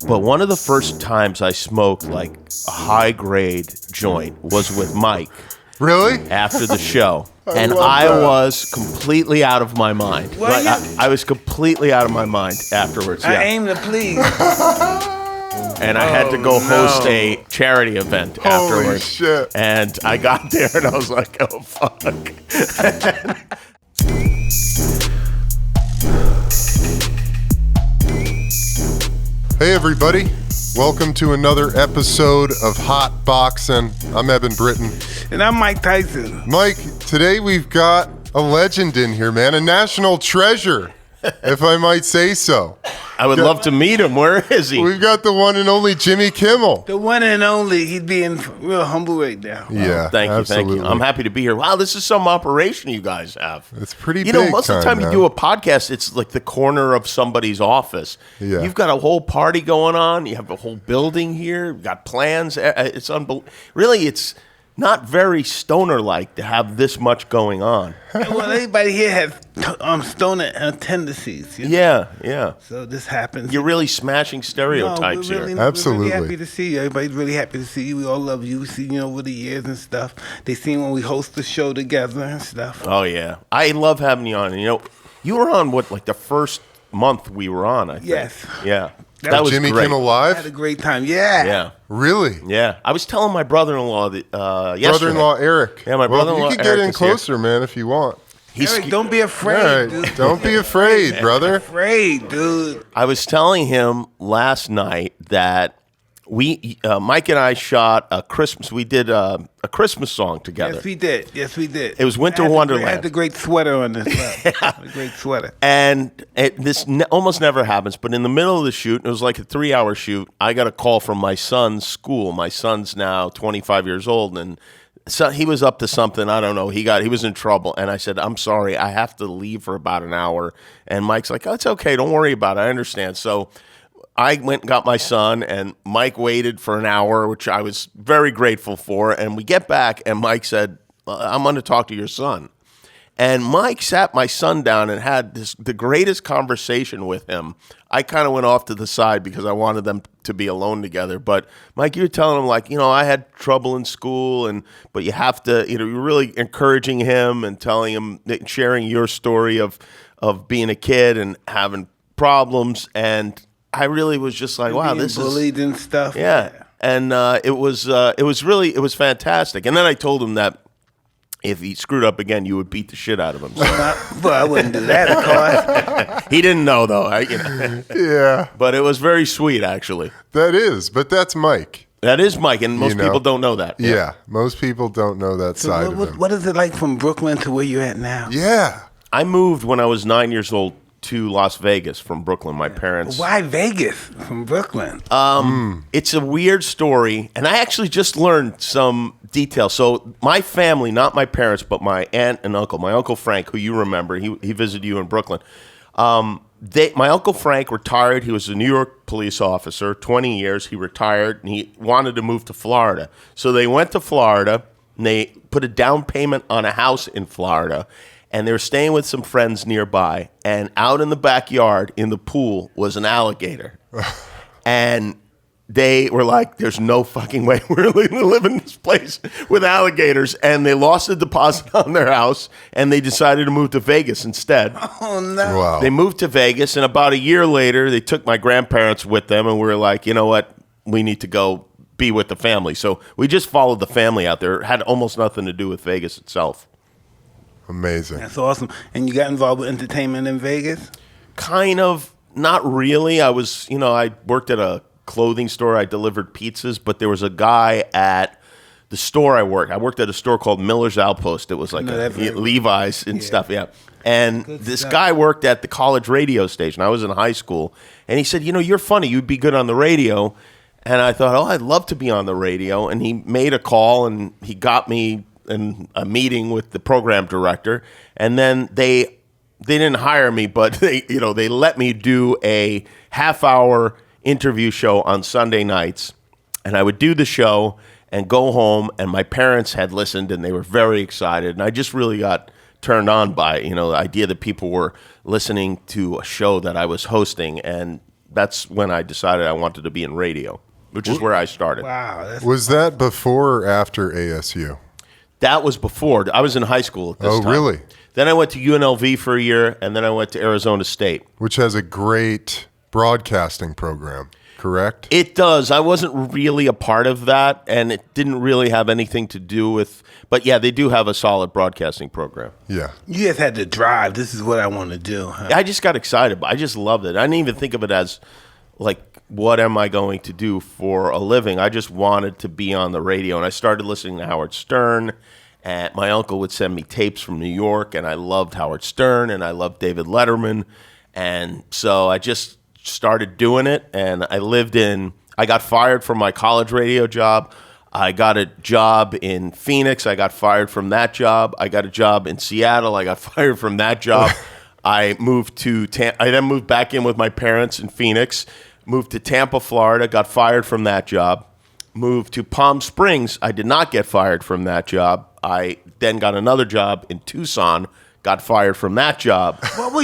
But one of the first times I smoked like a high-grade joint was with Mike. Really? After the show. And love I that. was completely out of my mind. Like, I was completely out of my mind afterwards. I aim to please. And I had to go host a charity event Holy afterwards. shit. And I got there and I was like, oh, fuck. Hey, everybody. Welcome to another episode of Hotboxin. I'm Eben Britton. And I'm Mike Tyson. Mike, today we've got a legend in here, man. A national treasure, if I might say so. I would love to meet him. Where is he? We've got the one and only Jimmy Kimmel. The one and only. He's being real humble right now. Yeah, Thank absolutely. you. I'm happy to be here. Wow, this is some operation you guys have. It's pretty You know, big most of the time you do a podcast, it's like the corner of somebody's office. Yeah. You've got a whole party going on. You have a whole building here. You've got plans. It's unbelievable. Really, it's not very stoner-like to have this much going on. Well, everybody here has stoner tendencies. You know? Yeah. So this happens. You're really smashing stereotypes we're really, here. Absolutely. We're really happy to see you. Everybody's really happy to see you. We all love you. We see you over the years and stuff. They seen when we host the show together and stuff. Oh, yeah. I love having you on. And, you know, you were on, like the first month we were on, I think. Yes. Yeah. That was Jimmy great. Kimmel I had a Live? great time. Yeah. Yeah. Really? Yeah. I was telling my brother-in-law that yesterday. Brother-in-law Eric. Yeah, my brother-in-law Well, you can get Eric in is here. closer, man, if you want. Eric, don't be All afraid, right, dude. don't be afraid, brother. Afraid, dude. I was telling him last night that Mike and I shot a Christmas. We did a Christmas song together. Yes, we did. It was Winter I Wonderland. had the great sweater on this. A great sweater. And this almost never happens, but in the middle of the shoot, it was like a 3-hour shoot, I got a call from my son's school. My son's now 25 years old, and so he was up to something. I don't know. He was in trouble, and I said, I'm sorry, I have to leave for about an hour. And Mike's like, oh, it's okay. Don't worry about it. I understand. So I went and got my son, and Mike waited for an hour, which I was very grateful for. And we get back, and Mike said, I'm going to talk to your son. And Mike sat my son down and had the greatest conversation with him. I kind of went off to the side because I wanted them to be alone together. But Mike, you were telling him, like, you know, I had trouble in school, but you have to, you know, you're really encouraging him and telling him, sharing your story of being a kid and having problems. And I really was just like, wow, this is bullied and stuff. Yeah. And it was fantastic. And then I told him that if he screwed up again, you would beat the shit out of him. So. Well, I wouldn't do that, of course. He didn't know, though. Yeah, But it was very sweet, actually. that is. But that's Mike. That is Mike, and most people don't know that. Yeah, most people don't know that side of him. What is it like from Brooklyn to where you're at now? Yeah. I moved when I was 9 years old to Las Vegas from Brooklyn. My parents. Why Vegas from Brooklyn? It's a weird story, and I actually just learned some details. So my family, not my parents, but my aunt and uncle, my Uncle Frank, who you remember, he visited you in Brooklyn. My Uncle Frank retired. He was a New York police officer, 20 years. He retired, and he wanted to move to Florida. So they went to Florida, and they put a down payment on a house in Florida, and they were staying with some friends nearby, and out in the backyard in the pool was an alligator. And they were like, there's no fucking way we're going to live in this place with alligators. And they lost the deposit on their house, and they decided to move to Vegas instead. Oh, no. Wow. They moved to Vegas, and about a year later, they took my grandparents with them, and we were like, you know what? We need to go be with the family. So we just followed the family out there. It had almost nothing to do with Vegas itself. Amazing. That's awesome. And you got involved with entertainment in Vegas? Kind of, not really. I worked at a clothing store. I delivered pizzas, but there was a guy at the store I worked at a store called Miller's Outpost. It was like Levi's and stuff, yeah. And this guy worked at the college radio station. I was in high school, and he said, you know, you're funny. You'd be good on the radio. And I thought, oh, I'd love to be on the radio. And he made a call, and he got me in a meeting with the program director. And then they didn't hire me, but they let me do a half-hour interview show on Sunday nights. And I would do the show and go home, and my parents had listened, and they were very excited. And I just really got turned on by, the idea that people were listening to a show that I was hosting. And that's when I decided I wanted to be in radio, which is where I started. Wow. Was that before or after ASU? That was before. I was in high school at this time. Oh, really? Then I went to UNLV for a year, and then I went to Arizona State. Which has a great broadcasting program, correct? It does. I wasn't really a part of that, and it didn't really have anything to do with, but yeah, they do have a solid broadcasting program. Yeah. You just had to drive. This is what I want to do. Huh? I just got excited. I just loved it. I didn't even think of it as like, what am I going to do for a living? I just wanted to be on the radio, and I started listening to Howard Stern, and my uncle would send me tapes from New York, and I loved Howard Stern, and I loved David Letterman, and so I just started doing it, and I got fired from my college radio job. I got a job in Phoenix. I got fired from that job. I got a job in Seattle. I got fired from that job. I moved to I then moved back in with my parents in Phoenix, moved to Tampa, Florida, got fired from that job, moved to Palm Springs. I did not get fired from that job. I then got another job in Tucson, got fired from that job. What were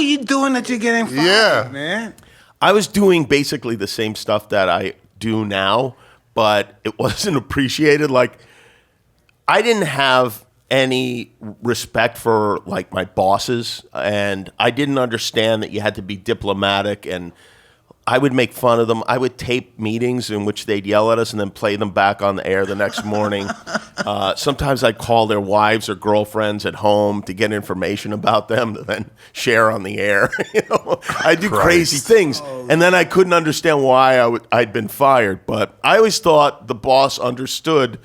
you doing that you're getting fired, man? I was doing basically the same stuff that I do now, but it wasn't appreciated. Like, I didn't have any respect for like my bosses, and I didn't understand that you had to be diplomatic, and I would make fun of them. I would tape meetings in which they'd yell at us and then play them back on the air the next morning. Sometimes I'd call their wives or girlfriends at home to get information about them to then share on the air. I do crazy things, and then I couldn't understand why I'd been fired. But I always thought the boss understood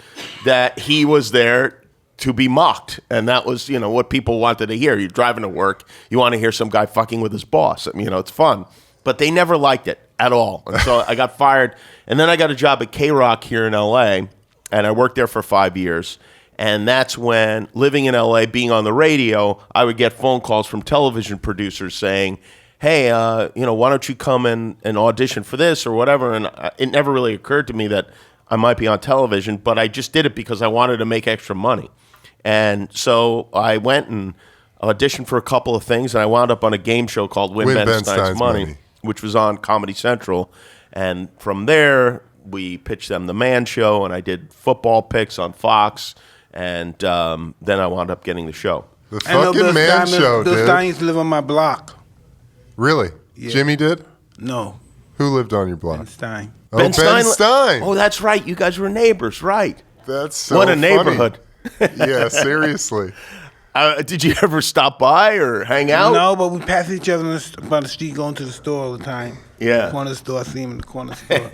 that he was there to be mocked, and that was what people wanted to hear. You're driving to work, you want to hear some guy fucking with his boss. It's fun. But they never liked it at all. And so I got fired. And then I got a job at K-Rock here in L.A., and I worked there for 5 years. And that's when, living in L.A., being on the radio, I would get phone calls from television producers saying, hey, why don't you come and audition for this or whatever? And it never really occurred to me that I might be on television, but I just did it because I wanted to make extra money. And so I went and auditioned for a couple of things, and I wound up on a game show called Win Ben Stein's Money, which was on Comedy Central. And from there, we pitched them the Man Show, and I did football picks on Fox, and then I wound up getting the show. The fucking Man Show, dude. Those guys used to live on my block. Really? Yeah. Jimmy did? No. Who lived on your block? Ben Stein. Oh, Ben Stein. Oh, that's right. You guys were neighbors, right? That's so What a funny. neighborhood. Yeah, seriously. Did you ever stop by or hang out? No, but we pass each other by the street going to the store all the time. Yeah. The corner store, I see him in the corner store.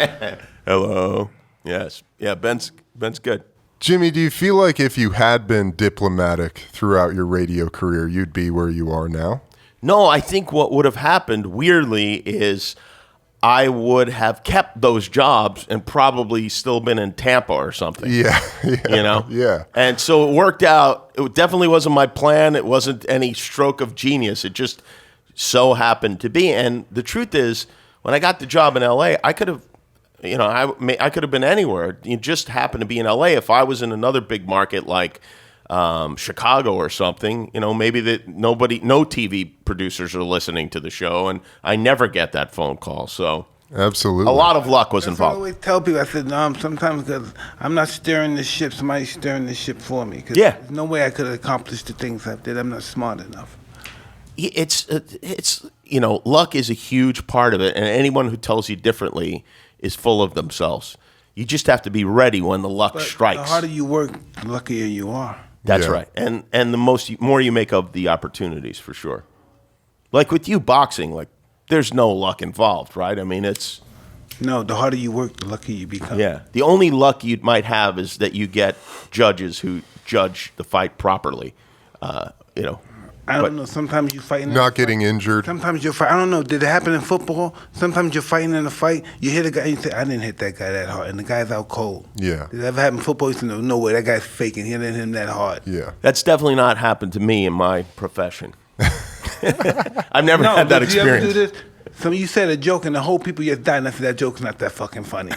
Hello. Yes. Yeah, Ben's good. Jimmy, do you feel like if you had been diplomatic throughout your radio career, you'd be where you are now? No, I think what would have happened, weirdly, is I would have kept those jobs and probably still been in Tampa or something. Yeah. Yeah. And so it worked out. It definitely wasn't my plan. It wasn't any stroke of genius. It just so happened to be. And the truth is, when I got the job in L.A., I could have, I could have been anywhere. It just happened to be in L.A. If I was in another big market like Chicago or something, maybe no TV producers are listening to the show, and I never get that phone call. So absolutely, a lot of luck was That's involved. what I always tell people. I said, no, sometimes because I'm not steering the ship, somebody's steering the ship for me. Cause Yeah. there's no way I could have accomplished the things I did. I'm not smart enough. It's luck is a huge part of it, and anyone who tells you differently is full of themselves. You just have to be ready when the luck strikes. The harder you work, the luckier you are. That's Yeah. right. And the more you make of the opportunities, for sure. Like with you boxing, like there's no luck involved, right? I mean, it's... No, the harder you work, the luckier you become. Yeah. The only luck you might have is that you get judges who judge the fight properly, I don't know. Sometimes you fighting. Not getting injured. Sometimes you're fighting. I don't know. Did it happen in football? Sometimes you're fighting in a fight. You hit a guy and you say, I didn't hit that guy that hard. And the guy's out cold. Yeah. Did it ever happen in football? You say, no way. That guy's faking. He didn't hit him that hard. Yeah. That's definitely not happened to me in my profession. I've never had that did you ever experience. do this? So you said a joke and the whole people just died and I said, that joke's not that fucking funny.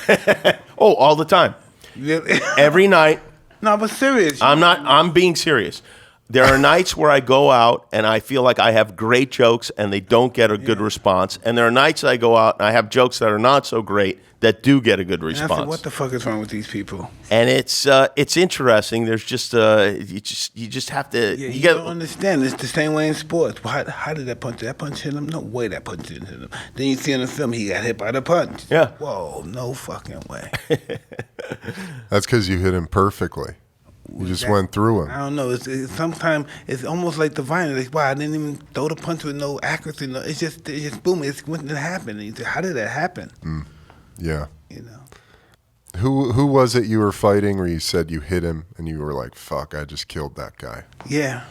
Oh, all the time. Really? Every night. No, but serious. I'm being serious. There are nights where I go out and I feel like I have great jokes and they don't get a good response. And there are nights I go out and I have jokes that are not so great that do get a good response. And I said, what the fuck is wrong with these people? And it's interesting. There's just you just have to. Yeah, you don't understand. It's the same way in sports. Well, how did that punch? That punch hit him? No way that punch didn't hit him. Then you see in the film he got hit by the punch. Yeah. Whoa, no fucking way. That's because you hit him perfectly. You just went through him. I don't know. Sometimes it's almost like the violence. Like, wow, I didn't even throw the punch with no accuracy. No, it's just boom. It's when it happened. And you say, how did that happen? Yeah. You know. Who was it you were fighting where you said you hit him and you were like, fuck, I just killed that guy? Yeah.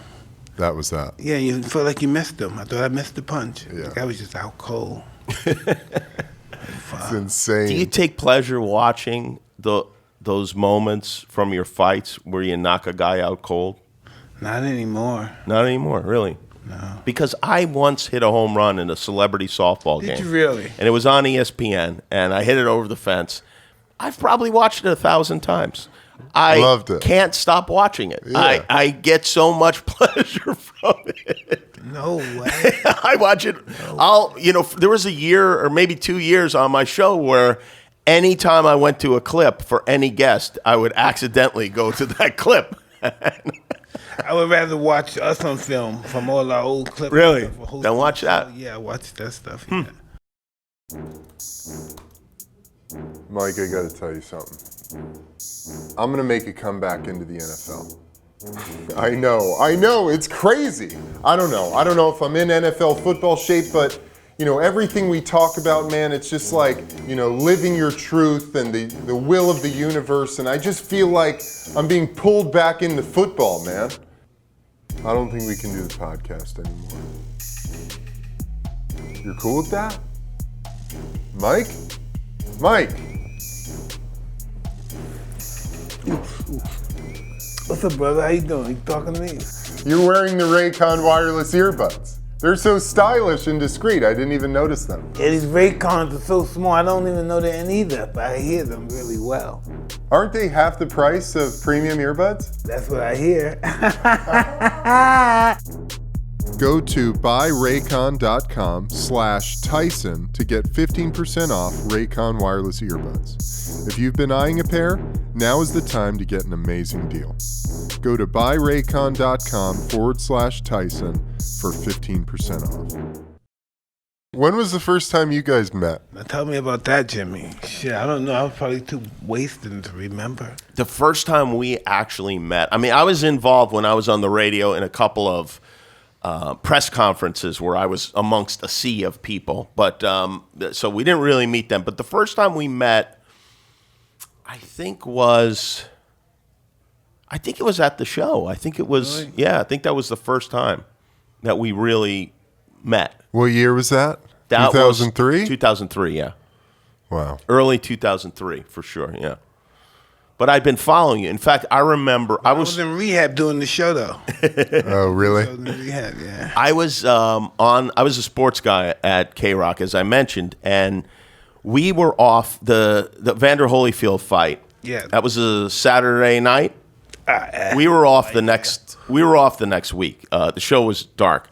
That was that. Yeah, you felt like you missed him. I thought I missed the punch. Yeah. Like I was just out cold. It's insane. Do you take pleasure watching those moments from your fights where you knock a guy out cold? Not anymore. Not anymore, really. No. Because I once hit a home run in a celebrity softball game. Did you really? And it was on ESPN, and I hit it over the fence. I've probably watched it 1,000 times. I loved it. Can't stop watching it. Yeah. I get so much pleasure from it. No way. I watch it. There was a year or maybe 2 years on my show where anytime I went to a clip for any guest, I would accidentally go to that clip. I would rather watch us on film from all our old clips. Really? Then watch that. Yeah, I watch that stuff. Yeah. Mike, I got to tell you something. I'm going to make a comeback into the NFL. I know, it's crazy. I don't know if I'm in NFL football shape, but everything we talk about, man, it's just like, living your truth and the will of the universe, and I just feel like I'm being pulled back into football, man. I don't think we can do the podcast anymore. You're cool with that? Mike? What's up, brother? How you doing? You talking to me? You're wearing the Raycon wireless earbuds. They're so stylish and discreet, I didn't even notice them. Yeah, these Raycons are so small, I don't even know they're in either, but I hear them really well. Aren't they half the price of premium earbuds? That's what I hear. Go to buyraycon.com/Tyson to get 15% off Raycon wireless earbuds. If you've been eyeing a pair, now is the time to get an amazing deal. Go to buyraycon.com/Tyson for 15% off. When was the first time you guys met? Now tell me about that, Jimmy. Shit, I don't know. I was probably too wasted to remember. The first time we actually met, I was involved when I was on the radio in a couple of press conferences where I was amongst a sea of people. But so we didn't really meet them. But the first time we met, I think it was at the show. I think it was, Really? Yeah, I think that was the first time that we really met. What year was that? That 2003? was 2003, yeah. Wow. Early 2003, for sure, yeah. But I'd been following you. In fact, I remember I was in rehab doing the show, though. Oh, really? I was in rehab, yeah. I was I was a sports guy at K-Rock, as I mentioned, and we were off the Vander Holyfield fight. Yeah. That was a Saturday night. We were off the next week. The show was dark,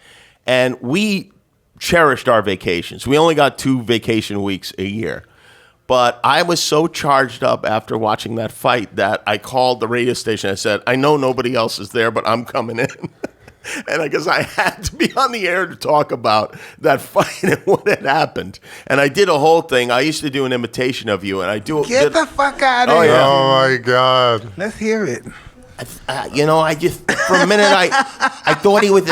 and we cherished our vacations. We only got 2 vacation weeks a year. But I was so charged up after watching that fight that I called the radio station. I said, I know nobody else is there, but I'm coming in. And I guess I had to be on the air to talk about that fight and what had happened. And I did a whole thing. I used to do an imitation of you, and I do. Get the fuck out of Oh, here. yeah. Oh, my God. Let's hear it. I just for a minute I thought he was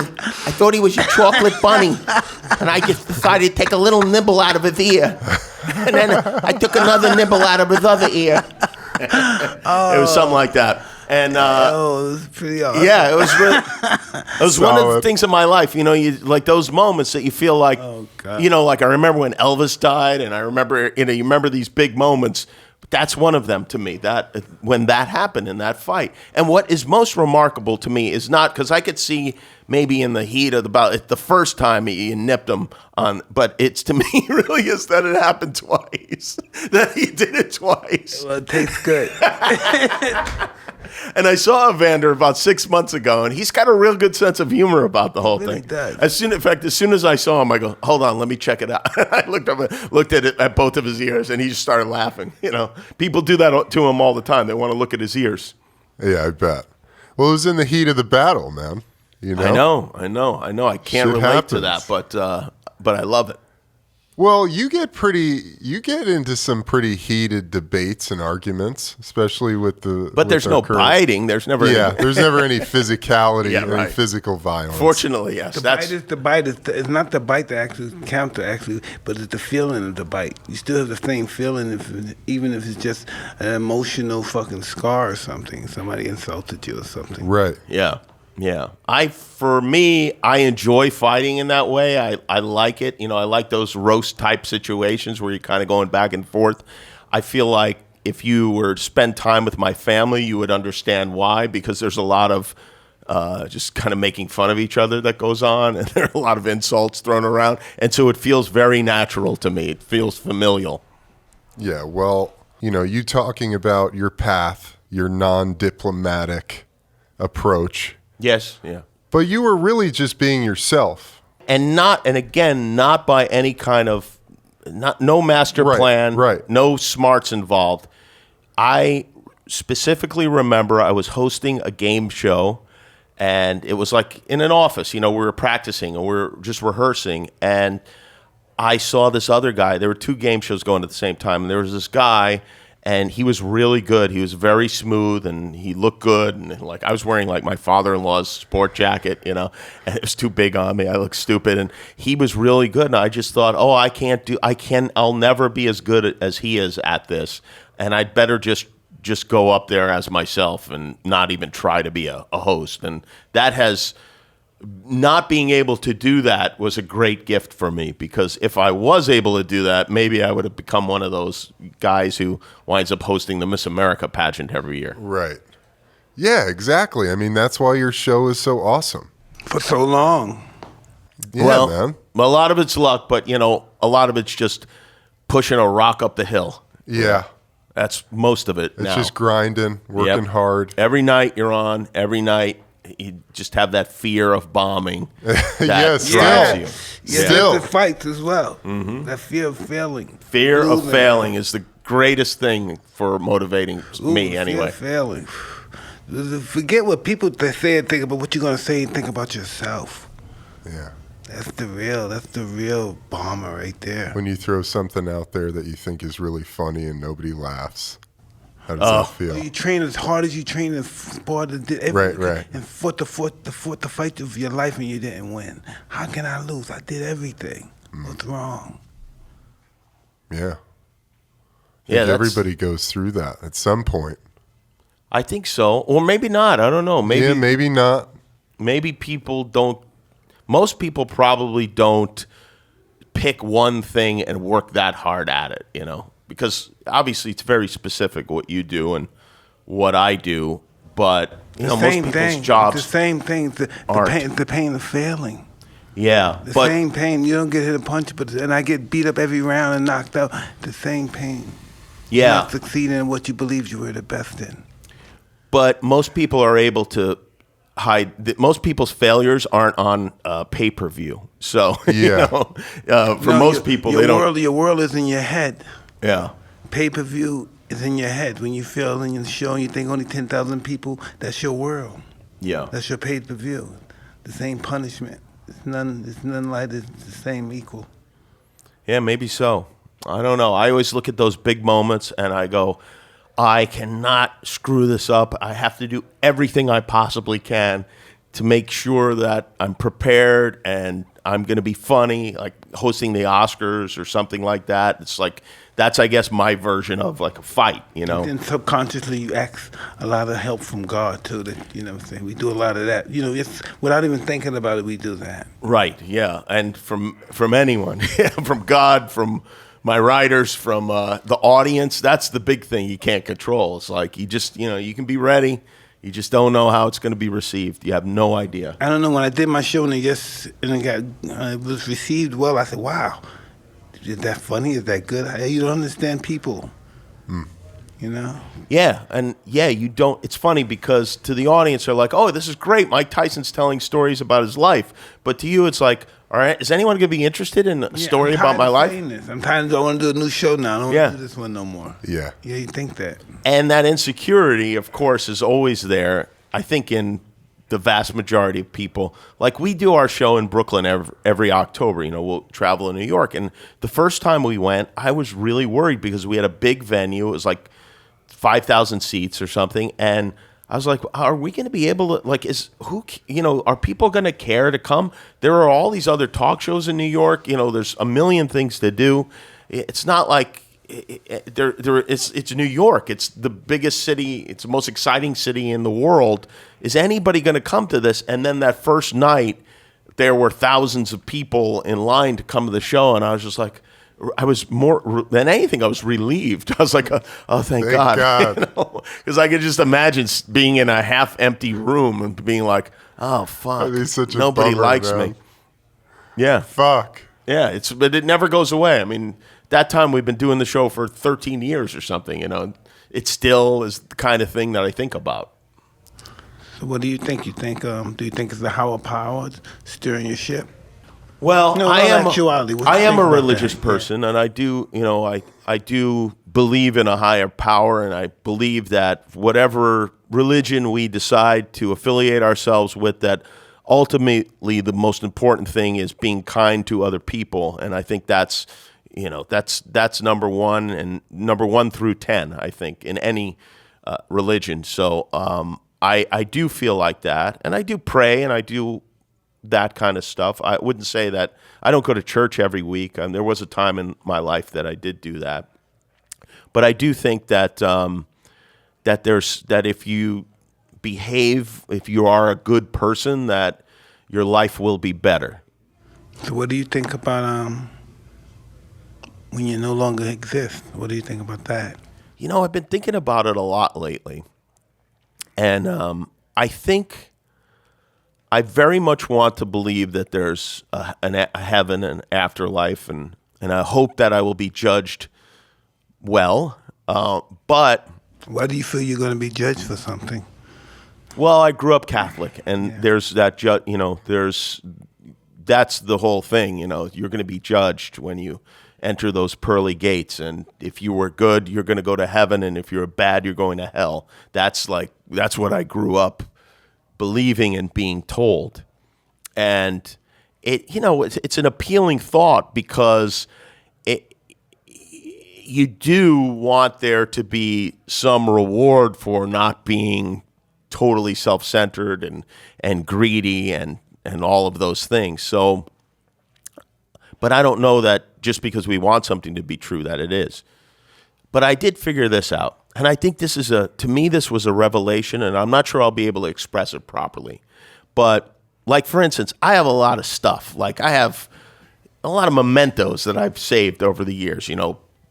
a chocolate bunny, and I just decided to take a little nibble out of his ear, and then I took another nibble out of his other ear. It was something like that, and it was pretty awesome. yeah, it was really. It was one of the things in my life, you like those moments that you feel like, like I remember when Elvis died, and I remember, you remember these big moments. That's one of them to me, that when that happened in that fight. And what is most remarkable to me is not, because I could see maybe in the heat of the first time he nipped him on, but it's to me really is that it happened twice, that he did it twice. Well, it tastes good. And I saw Evander about 6 months ago, and he's got a real good sense of humor about the whole really thing. does. In fact, as soon as I saw him, I go, "Hold on, let me check it out." I looked at it at both of his ears, and he just started laughing. People do that to him all the time. They want to look at his ears. Yeah, I bet. Well, it was in the heat of the battle, man. I know. I can't Shit relate to happens. that, but I love it. Well, you get into some pretty heated debates and arguments, especially with the. But there's no biting. There's never. There's never any physicality Yeah, or right. any physical violence. Fortunately, yes. The bite. It's not the bite that actually counts, but it's the feeling of the bite. You still have the same feeling, even if it's just an emotional fucking scar or something. Somebody insulted you or something. Right. Yeah. For me, I enjoy fighting in that way. I like it. I like those roast type situations where you're kind of going back and forth. I feel like if you were to spend time with my family, you would understand why, because there's a lot of just kind of making fun of each other that goes on, and there are a lot of insults thrown around. And so it feels very natural to me. It feels familial. Yeah, well, you talking about your path, your non-diplomatic approach. Yes, yeah. But you were really just being yourself. And not by any kind of, no master plan, right. No smarts involved. I specifically remember I was hosting a game show, and it was like in an office. We were practicing and we were just rehearsing, and I saw this other guy. There were two game shows going at the same time, and there was this guy, and he was really good. He was very smooth, and he looked good. And I was wearing my father-in-law's sport jacket, and it was too big on me. I looked stupid, and he was really good. And I just thought, I'll never be as good as he is at this, and I'd better just go up there as myself and not even try to be a host. And that has. Not being able to do that was a great gift for me, because if I was able to do that, maybe I would have become one of those guys who winds up hosting the Miss America pageant every year. Right. Yeah, exactly. I mean, that's why your show is so awesome. For so long. Yeah, man. A lot of it's luck, but, a lot of it's just pushing a rock up the hill. Yeah. That's most of it It's now. just grinding, working hard. Every night you're on, every night. You just have that fear of bombing. Yes, drives you. Yeah, Still. that's the fights as well. Mm-hmm. That fear of failing. Fear of failing is the greatest thing for motivating me, anyway. Fear of failing. Forget what people say and think about what you're going to say and think about yourself. Yeah. That's the real bomber right there. When you throw something out there that you think is really funny and nobody laughs, how does that feel? You train as hard as you train in sport and did everything. Right. And fought the fight of your life and you didn't win. How can I lose? I did everything. What's wrong? Yeah. Yeah, everybody goes through that at some point. I think so. Or maybe not. I don't know. Maybe maybe not. Maybe people don't. Most people probably don't pick one thing and work that hard at it, because obviously it's very specific what you do and what I do. But most people's jobs, the same thing. The pain of failing. Yeah, the same pain. You don't get hit a punch, and I get beat up every round and knocked out. The same pain. Yeah, not succeeding in what you believed you were the best in. But most people are able to hide. Most people's failures aren't on pay-per-view. So most people, they don't. Your world is in your head. Yeah. Pay-per-view is in your head. When you fail in your show and you think only 10,000 people, that's your world. Yeah. That's your pay-per-view. The same punishment. It's none like it's the same equal. Yeah, maybe so. I don't know. I always look at those big moments and I go, I cannot screw this up. I have to do everything I possibly can to make sure that I'm prepared and I'm going to be funny, like hosting the Oscars or something like that. It's like, that's, I guess, my version of like a fight, And then subconsciously you ask a lot of help from God too. That what I'm saying, we do a lot of that. It's without even thinking about it, we do that. Right. Yeah. And from anyone, from God, from my writers, from the audience, that's the big thing you can't control. It's like you just, you can be ready. You just don't know how it's going to be received. You have no idea. I don't know. When I did my show and it was received well, I said, wow. Is that funny? Is that good? You don't understand people. You know? Yeah, and you don't. It's funny because to the audience, they're like, "Oh, this is great. Mike Tyson's telling stories about his life," but to you, it's like, "All right, is anyone going to be interested in a story about my life?" I'm tired. I don't want to do a new show now. I don't want to do this one no more. Yeah. Yeah, you think that? And that insecurity, of course, is always there. I think in the vast majority of people, like we do our show in Brooklyn every October. You know, we'll travel in New York, and the first time we went, I was really worried because we had a big venue. It was like 5,000 seats or something, and I was like, are we going to be able to, like, are people going to care to come? There are all these other talk shows in New York. You know, there's a million things to do. It's not like it's New York. It's the biggest city. It's the most exciting city in the world. Is anybody going to come to this? And then that first night, there were thousands of people in line to come to the show, and I was just like, I was more than anything, I was relieved. I was like, oh, thank God. Because I could just imagine being in a half-empty room and being like, oh, fuck, nobody likes me. Yeah. Fuck. Yeah, but it never goes away. I mean, that time we've been doing the show for 13 years or something, you know. It still is the kind of thing that I think about. So what do you think? Do you think it's the higher power steering your ship? Well, No, I am a religious that? person, and I do, I do believe in a higher power, and I believe that whatever religion we decide to affiliate ourselves with, that ultimately the most important thing is being kind to other people, and I think that's number one, and number 1 through 10, I think, in any religion. So I do feel like that, and I do pray, and I do that kind of stuff. I wouldn't say that I don't go to church every week. There was a time in my life that I did do that, but I do think that that if you behave, if you are a good person, that your life will be better. So what do you think about when you no longer exist? What do you think about that? You know, I've been thinking about it a lot lately, and I think I very much want to believe that there's a heaven and afterlife, and I hope that I will be judged well. But why do you feel you're going to be judged for something? Well, I grew up Catholic, and there's that that's the whole thing. You know, you're going to be judged when you enter those pearly gates, and if you were good, you're going to go to heaven, and if you're bad, you're going to hell. That's what I grew up believing and being told. And it's an appealing thought because you do want there to be some reward for not being totally self-centered and greedy and all of those things. So, but I don't know that just because we want something to be true that it is. But I did figure this out. And I think to me, this was a revelation, and I'm not sure I'll be able to express it properly. But, like, for instance, I have a lot of stuff. Like, I have a lot of mementos that I've saved over the years,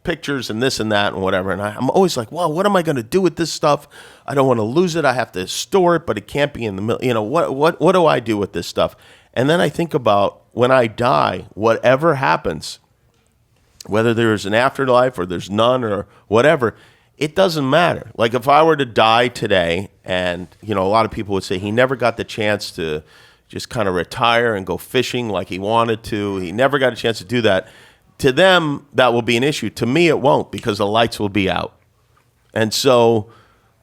pictures and this and that and whatever. And I'm always like, well, what am I going to do with this stuff? I don't want to lose it. I have to store it, but it can't be in the middle. What do I do with this stuff? And then I think about when I die, whatever happens, whether there's an afterlife or there's none or whatever, it doesn't matter. Like if I were to die today, and a lot of people would say he never got the chance to just kind of retire and go fishing like he wanted to. He never got a chance to do that. To them, that will be an issue. To me, it won't, because the lights will be out. And so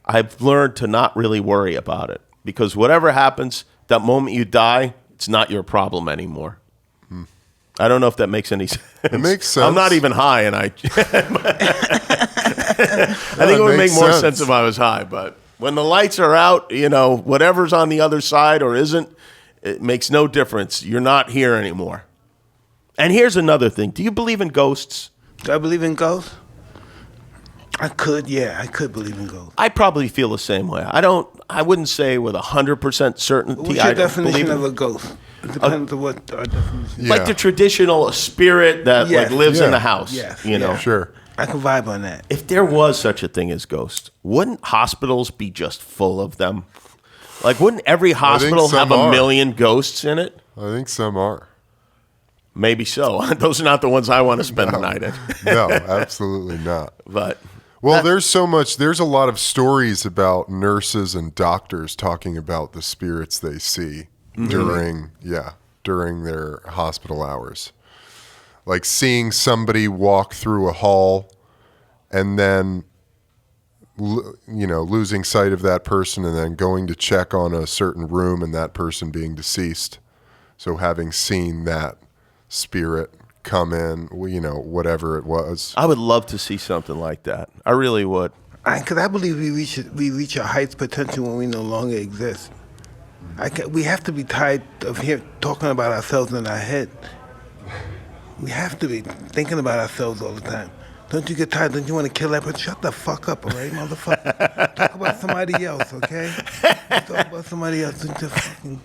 I've learned to not really worry about it, because whatever happens, that moment you die, it's not your problem anymore. I don't know if that makes any sense. It makes sense. I'm not even high, and I think it would make more sense if I was high. But when the lights are out, whatever's on the other side or isn't, it makes no difference. You're not here anymore. And here's another thing. Do you believe in ghosts? Do I believe in ghosts? I could believe in ghosts. I probably feel the same way. I wouldn't say with 100% certainty. What's your definition of a ghost? It depends on what our definition is. Yeah. Like the traditional spirit that lives in the house. Yes. Sure. I can vibe on that. If there was such a thing as ghosts, wouldn't hospitals be just full of them? Like, wouldn't every hospital have a million ghosts in it? I think some are. Maybe so. Those are not the ones I want to spend the night in. No, absolutely not. But Well, there's a lot of stories about nurses and doctors talking about the spirits they see during their hospital hours. Like seeing somebody walk through a hall and then, losing sight of that person and then going to check on a certain room and that person being deceased. So having seen that spirit come in, whatever it was. I would love to see something like that. I really would. Because I believe we reach our highest potential when we no longer exist. We have to be tired of here talking about ourselves in our head. We have to be thinking about ourselves all the time. Don't you get tired? Don't you want to kill that person? Shut the fuck up, all right, motherfucker? Talk about somebody else, okay? Talk about somebody else. Don't just fucking...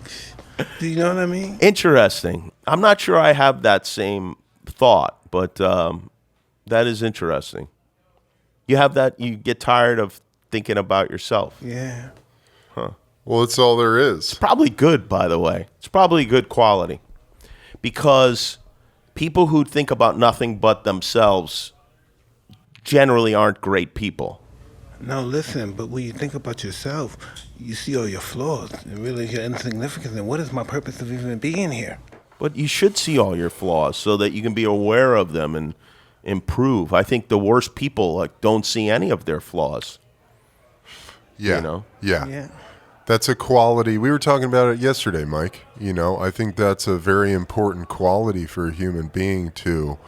Do you know what I mean? Interesting. I'm not sure I have that same thought, but that is interesting. You have that, you get tired of thinking about yourself. Yeah. Well, it's all there is. It's probably good, by the way. It's probably good quality. Because people who think about nothing but themselves generally aren't great people. No, listen, but when you think about yourself, you see all your flaws and really your insignificance. And what is my purpose of even being here? But you should see all your flaws so that you can be aware of them and improve. I think the worst people don't see any of their flaws. Yeah. Yeah. That's a quality. We were talking about it yesterday, Mike. I think that's a very important quality for a human being to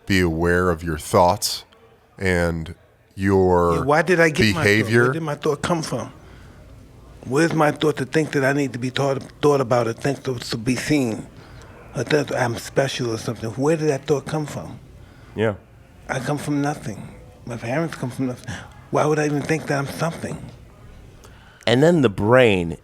be aware of your thoughts and your why did I get behavior. Where did my thought come from? Where's my thought to think that I need to be thought about or think to be seen? Or that I'm special or something. Where did that thought come from? Yeah. I come from nothing. My parents come from nothing. Why would I even think that I'm something? And then the brain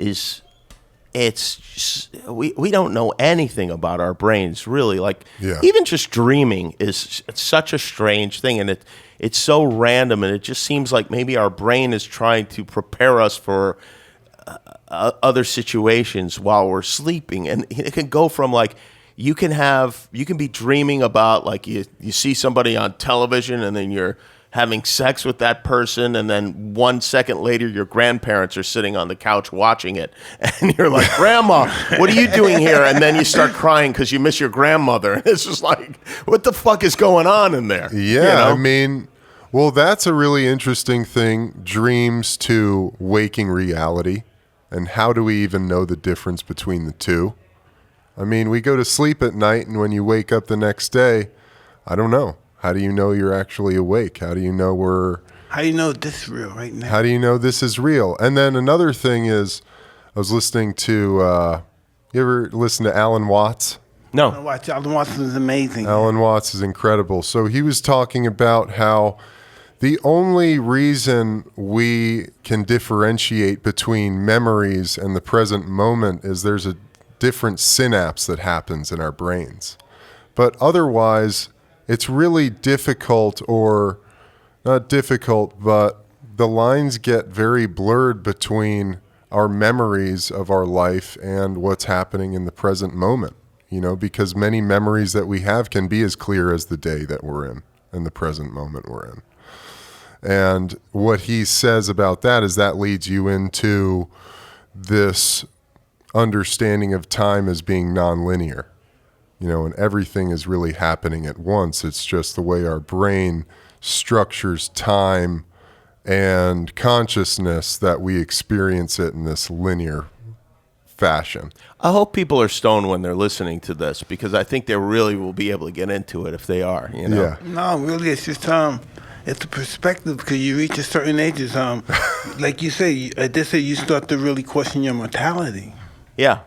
we don't know anything about our brains, really. Even just dreaming is such a strange thing, and it's so random, and it just seems like maybe our brain is trying to prepare us for other situations while we're sleeping. And it can go from you can be dreaming about you see somebody on television and then you're having sex with that person, and then 1 second later your grandparents are sitting on the couch watching it, and you're like, Grandma, what are you doing here? And then you start crying because you miss your grandmother. And it's just what the fuck is going on in there? Yeah, I mean, well, that's a really interesting thing, dreams to waking reality, and how do we even know the difference between the two? I mean, we go to sleep at night, and when you wake up the next day, I don't know. How do you know you're actually awake? How do you know How do you know this is real right now? How do you know this is real? And then another thing is, I was listening to, you ever listen to Alan Watts? No. Alan Watts is amazing. Alan Watts is incredible. So he was talking about how the only reason we can differentiate between memories and the present moment is there's a different synapse that happens in our brains. But otherwise, it's really difficult, or not difficult, but the lines get very blurred between our memories of our life and what's happening in the present moment, because many memories that we have can be as clear as the day that we're in and the present moment we're in. And what he says about that is that leads you into this understanding of time as being nonlinear. And everything is really happening at once. It's just the way our brain structures time and consciousness that we experience it in this linear fashion. I hope people are stoned when they're listening to this, because I think they really will be able to get into it if they are. Yeah. No, really, it's just it's a perspective, because you reach a certain ages. Like you say, at this age, you start to really question your mortality. Yeah,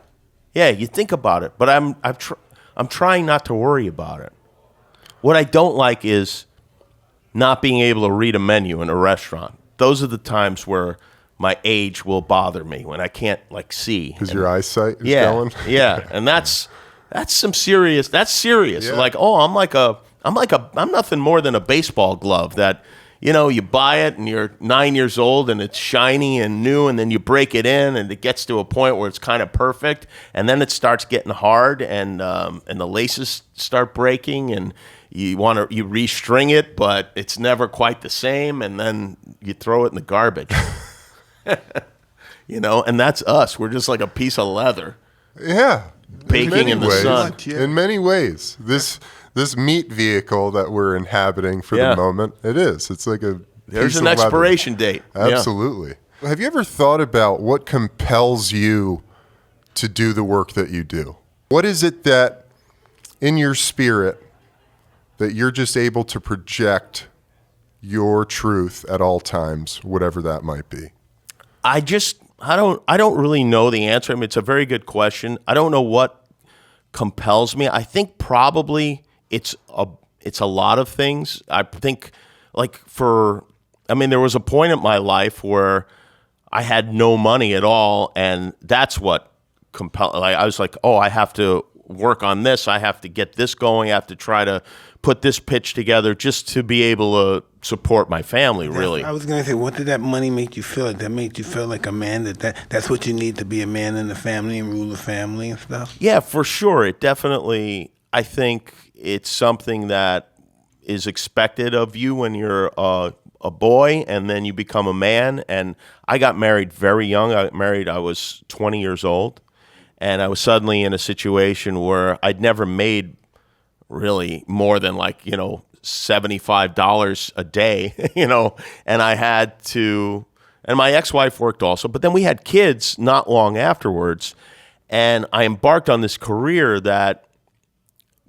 you think about it, but I'm trying not to worry about it. What I don't like is not being able to read a menu in a restaurant. Those are the times where my age will bother me, when I can't see. Because your eyesight is going? Yeah, and that's serious. Yeah. I'm nothing more than a baseball glove that, you buy it and you're 9 years old and it's shiny and new, and then you break it in and it gets to a point where it's kind of perfect, and then it starts getting hard and the laces start breaking, and you restring it, but it's never quite the same, and then you throw it in the garbage. And that's us. We're just like a piece of leather. Yeah. Baking in the sun. In many ways. This meat vehicle that we're inhabiting for the moment, it is. It's like a There's piece an of leather. expiration date. Absolutely. Yeah. Have you ever thought about what compels you to do the work that you do? What is it that in your spirit that you're just able to project your truth at all times, whatever that might be? I don't really know the answer. I mean, it's a very good question. I don't know what compels me. I think probably it's a lot of things. I think there was a point in my life where I had no money at all, and that's what compelled. Like, I was like, oh, I have to work on this. I have to get this going. I have to try to put this pitch together just to be able to support my family, really. I was going to say, what did that money make you feel like? That made you feel like a man, that's what you need to be a man in the family and rule the family and stuff? Yeah, for sure. It definitely, I think it's something that is expected of you when you're a boy, and then you become a man. And I got married very young. I was 20 years old, and I was suddenly in a situation where I'd never made really more than $75 a day, and I had to, and my ex-wife worked also, but then we had kids not long afterwards, and I embarked on this career that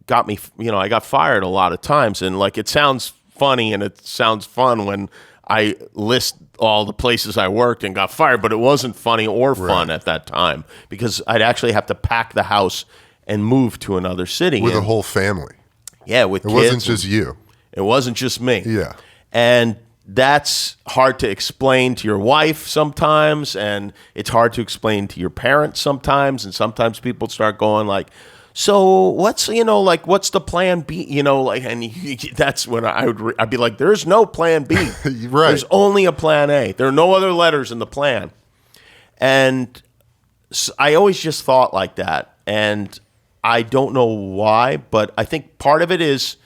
got me, I got fired a lot of times, and it sounds funny and it sounds fun when I list all the places I worked and got fired, but it wasn't funny or fun at that time, because I'd actually have to pack the house and move to another city. With a whole family. Yeah, with kids. It wasn't just you. It wasn't just me. Yeah. And that's hard to explain to your wife sometimes, and it's hard to explain to your parents sometimes, and sometimes people start going like, so what's, what's the plan B? That's when I'd be like, there's no plan B. Right. There's only a plan A. There are no other letters in the plan. And so I always just thought like that. And I don't know why, but I think part of it is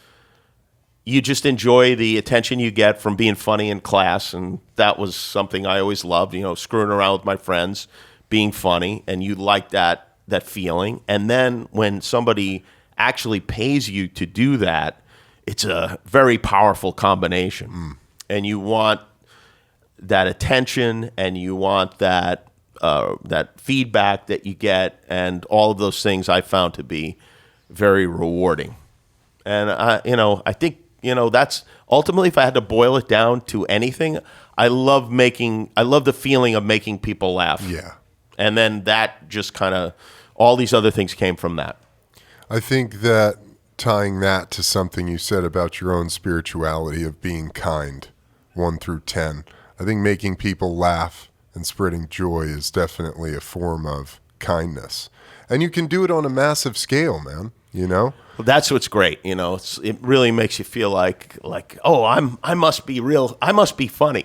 you just enjoy the attention you get from being funny in class. And that was something I always loved, screwing around with my friends, being funny. And you like that feeling. And then when somebody actually pays you to do that, it's a very powerful combination. And you want that attention, and you want that feedback that you get, and all of those things I found to be very rewarding. And I think that's ultimately, if I had to boil it down to anything, I love the feeling of making people laugh. Yeah. And then that just kind of, all these other things came from that. I think that tying that to something you said about your own spirituality of being kind, 1 through 10, I think making people laugh and spreading joy is definitely a form of kindness. And you can do it on a massive scale, man, Well, that's what's great, it really makes you feel like, oh, I must be real, I must be funny.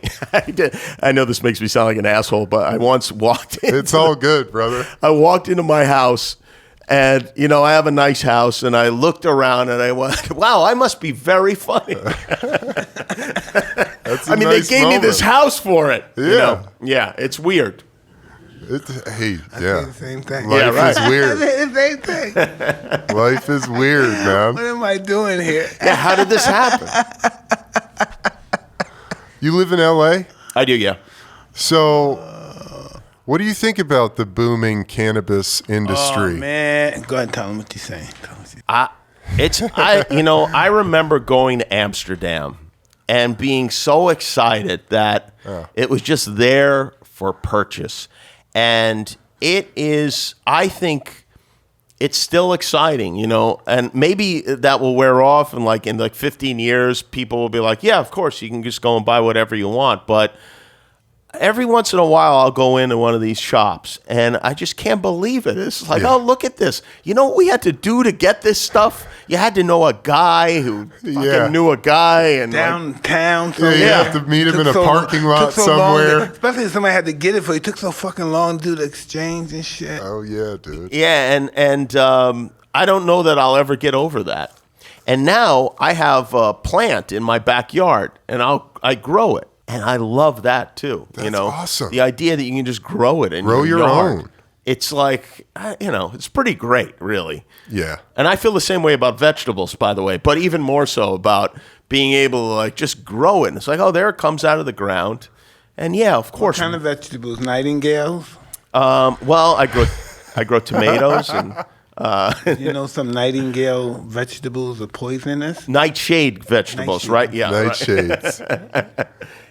I know this makes me sound like an asshole, but I once walked in. It's all good, brother. I walked into my house, and I have a nice house, and I looked around and I went, wow, I must be very funny. They gave me this house for it. Yeah. Yeah, it's weird. I say the same thing. Life is weird. I say the same thing. Life is weird, man. What am I doing here? Yeah, how did this happen? You live in L.A.? I do, yeah. So, what do you think about the booming cannabis industry? Oh, man. Go ahead and tell them what you're saying. I remember going to Amsterdam and being so excited that it was just there for purchase. And it is, I think it's still exciting, and maybe that will wear off, and in 15 years, people will be like, yeah, of course, you can just go and buy whatever you want. But every once in a while, I'll go into one of these shops, and I just can't believe it. It's like, oh, look at this. You know what we had to do to get this stuff? You had to know a guy who fucking knew a guy. And downtown. You have to meet him in a parking lot somewhere. Especially if somebody had to get it for you. It took so fucking long to do the exchange and shit. Oh, yeah, dude. Yeah, and I don't know that I'll ever get over that. And now I have a plant in my backyard, and I grow it, and I love that too. That's awesome. The idea that you can just grow it in Grow your yard. own. It's like, it's pretty great, really. Yeah. And I feel the same way about vegetables, by the way, but even more so about being able to like just grow it. And it's like, oh, there it comes out of the ground. And yeah, of course. What kind of vegetables? Nightingales? Well, I grow tomatoes and You know, some nightingale vegetables are poisonous. nightshade vegetables, Nightshade. right? Yeah. right. Nightshades.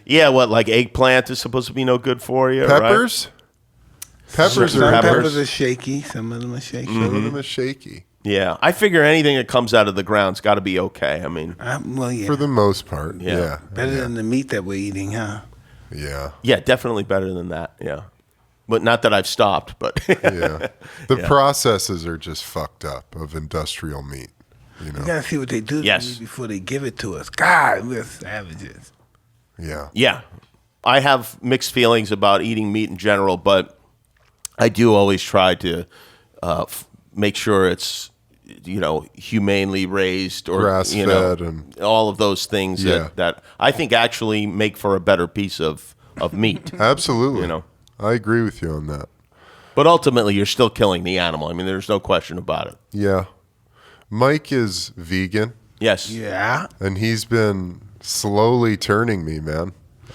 Yeah, what, like eggplant is supposed to be no good for you, Peppers? right? Peppers Some are peppers are shaky. Some of them are shaky. Some of them are shaky. Yeah. I figure anything that comes out of the ground's got to be okay. I mean, Well, yeah. For the most part. Yeah. Yeah. Better than the meat that we're eating, huh? Yeah. yeah, definitely better than that. Yeah. But not that I've stopped, but Yeah. The processes are just fucked up of industrial meat. You know? You gotta see what they do to Yes. me before they give it to us. God, we're savages. Yeah. yeah. I have mixed feelings about eating meat in general, but I do always try to make sure it's, humanely raised or Grass-fed and- all of those things Yeah. that I think actually make for a better piece of meat. Absolutely. You know. I agree with you on that. But ultimately, you're still killing the animal. I mean, there's no question about it. Yeah. Mike is vegan, Yes. Yeah. and he's been slowly turning me, man.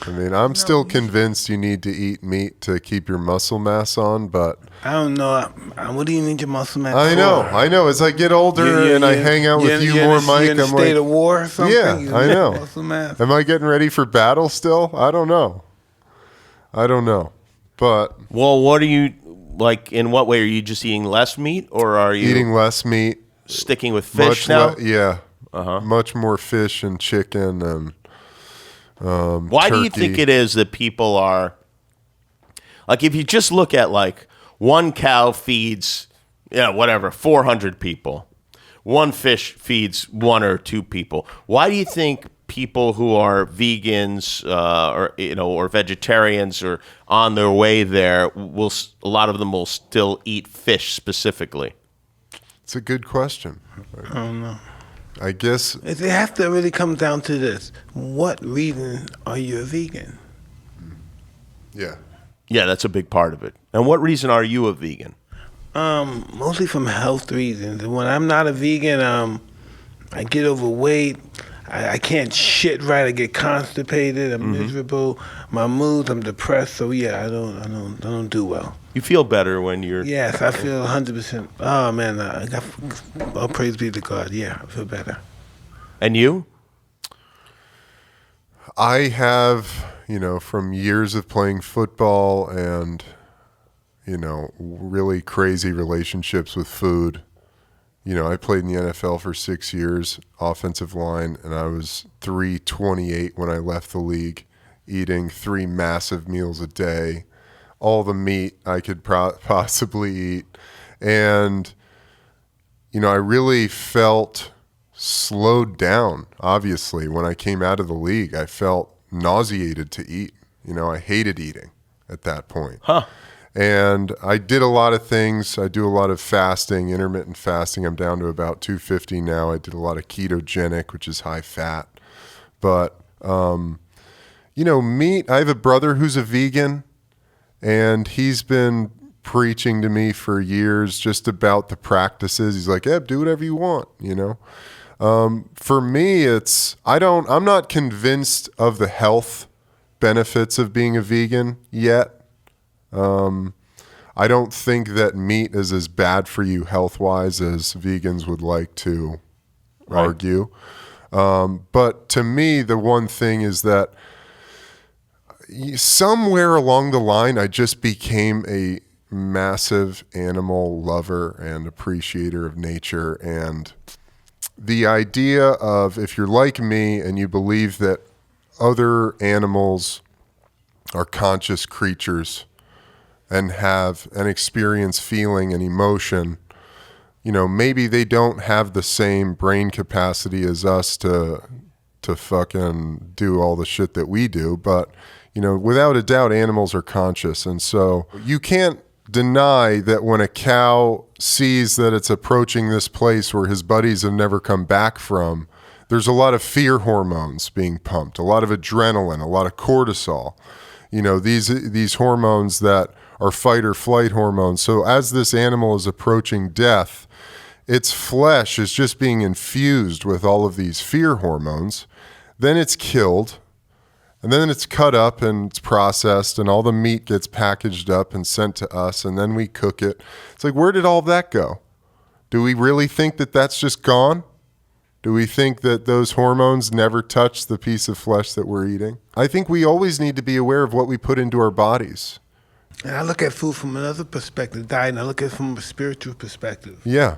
I mean, I'm still convinced you need to eat meat to keep your muscle mass on, but I don't know. What do you need your muscle mass I know, for? I know. As I get older and I hang out with you more, Mike, you're in a I'm state like, of war or something? yeah, You I need know. Muscle mass? Am I getting ready for battle still? I don't know. But Well, what are you like? In what way are you just eating less meat, or are you eating less meat, sticking with fish now? yeah, much more fish and chicken and Why do you turkey. think it is that people are like, if you just look at like one cow feeds, 400 people, one fish feeds 1 or 2 people. Why do you think people who are vegans or vegetarians or on their way there a lot of them will still eat fish specifically? It's a good question. I don't know. I guess It has to really come down to this. What reason are you a vegan? yeah. Yeah, that's a big part of it. And what reason are you a vegan? Mostly from health reasons. And when I'm not a vegan, I get overweight. I can't shit right. I get constipated. I'm miserable. My moods. I'm depressed. So yeah, I don't do well. You feel better when you're Yes, I feel 100%. Oh man, all praise be to God. Yeah, I feel better. And you? I have, from years of playing football and, really crazy relationships with food. I played in the NFL for 6 years, offensive line, and I was 328 when I left the league, eating 3 massive meals a day, all the meat I could possibly eat. And, I really felt slowed down, obviously, when I came out of the league. I felt nauseated to eat. I hated eating at that point. Huh. And I did a lot of things. I do a lot of fasting, intermittent fasting. I'm down to about 250 now. I did a lot of ketogenic, which is high fat. But, meat, I have a brother who's a vegan, and he's been preaching to me for years just about the practices. He's like, do whatever you want, For me, I'm not convinced of the health benefits of being a vegan yet. I don't think that meat is as bad for you health-wise as vegans would like to argue. But to me, the one thing is that somewhere along the line, I just became a massive animal lover and appreciator of nature. And the idea of, if you're like me and you believe that other animals are conscious creatures and have and experience feeling and emotion, maybe they don't have the same brain capacity as us to fucking do all the shit that we do. But, without a doubt, animals are conscious. And so you can't deny that when a cow sees that it's approaching this place where his buddies have never come back from, there's a lot of fear hormones being pumped, a lot of adrenaline, a lot of cortisol. You know, these hormones that are fight or flight hormones. So as this animal is approaching death, its flesh is just being infused with all of these fear hormones. Then it's killed, and then it's cut up and it's processed, and all the meat gets packaged up and sent to us, and then we cook it. It's like, where did all that go? Do we really think that that's just gone? Do we think that those hormones never touch the piece of flesh that we're eating? I think we always need to be aware of what we put into our bodies. And I look at food from another perspective, diet, and I look at it from a spiritual perspective. Yeah.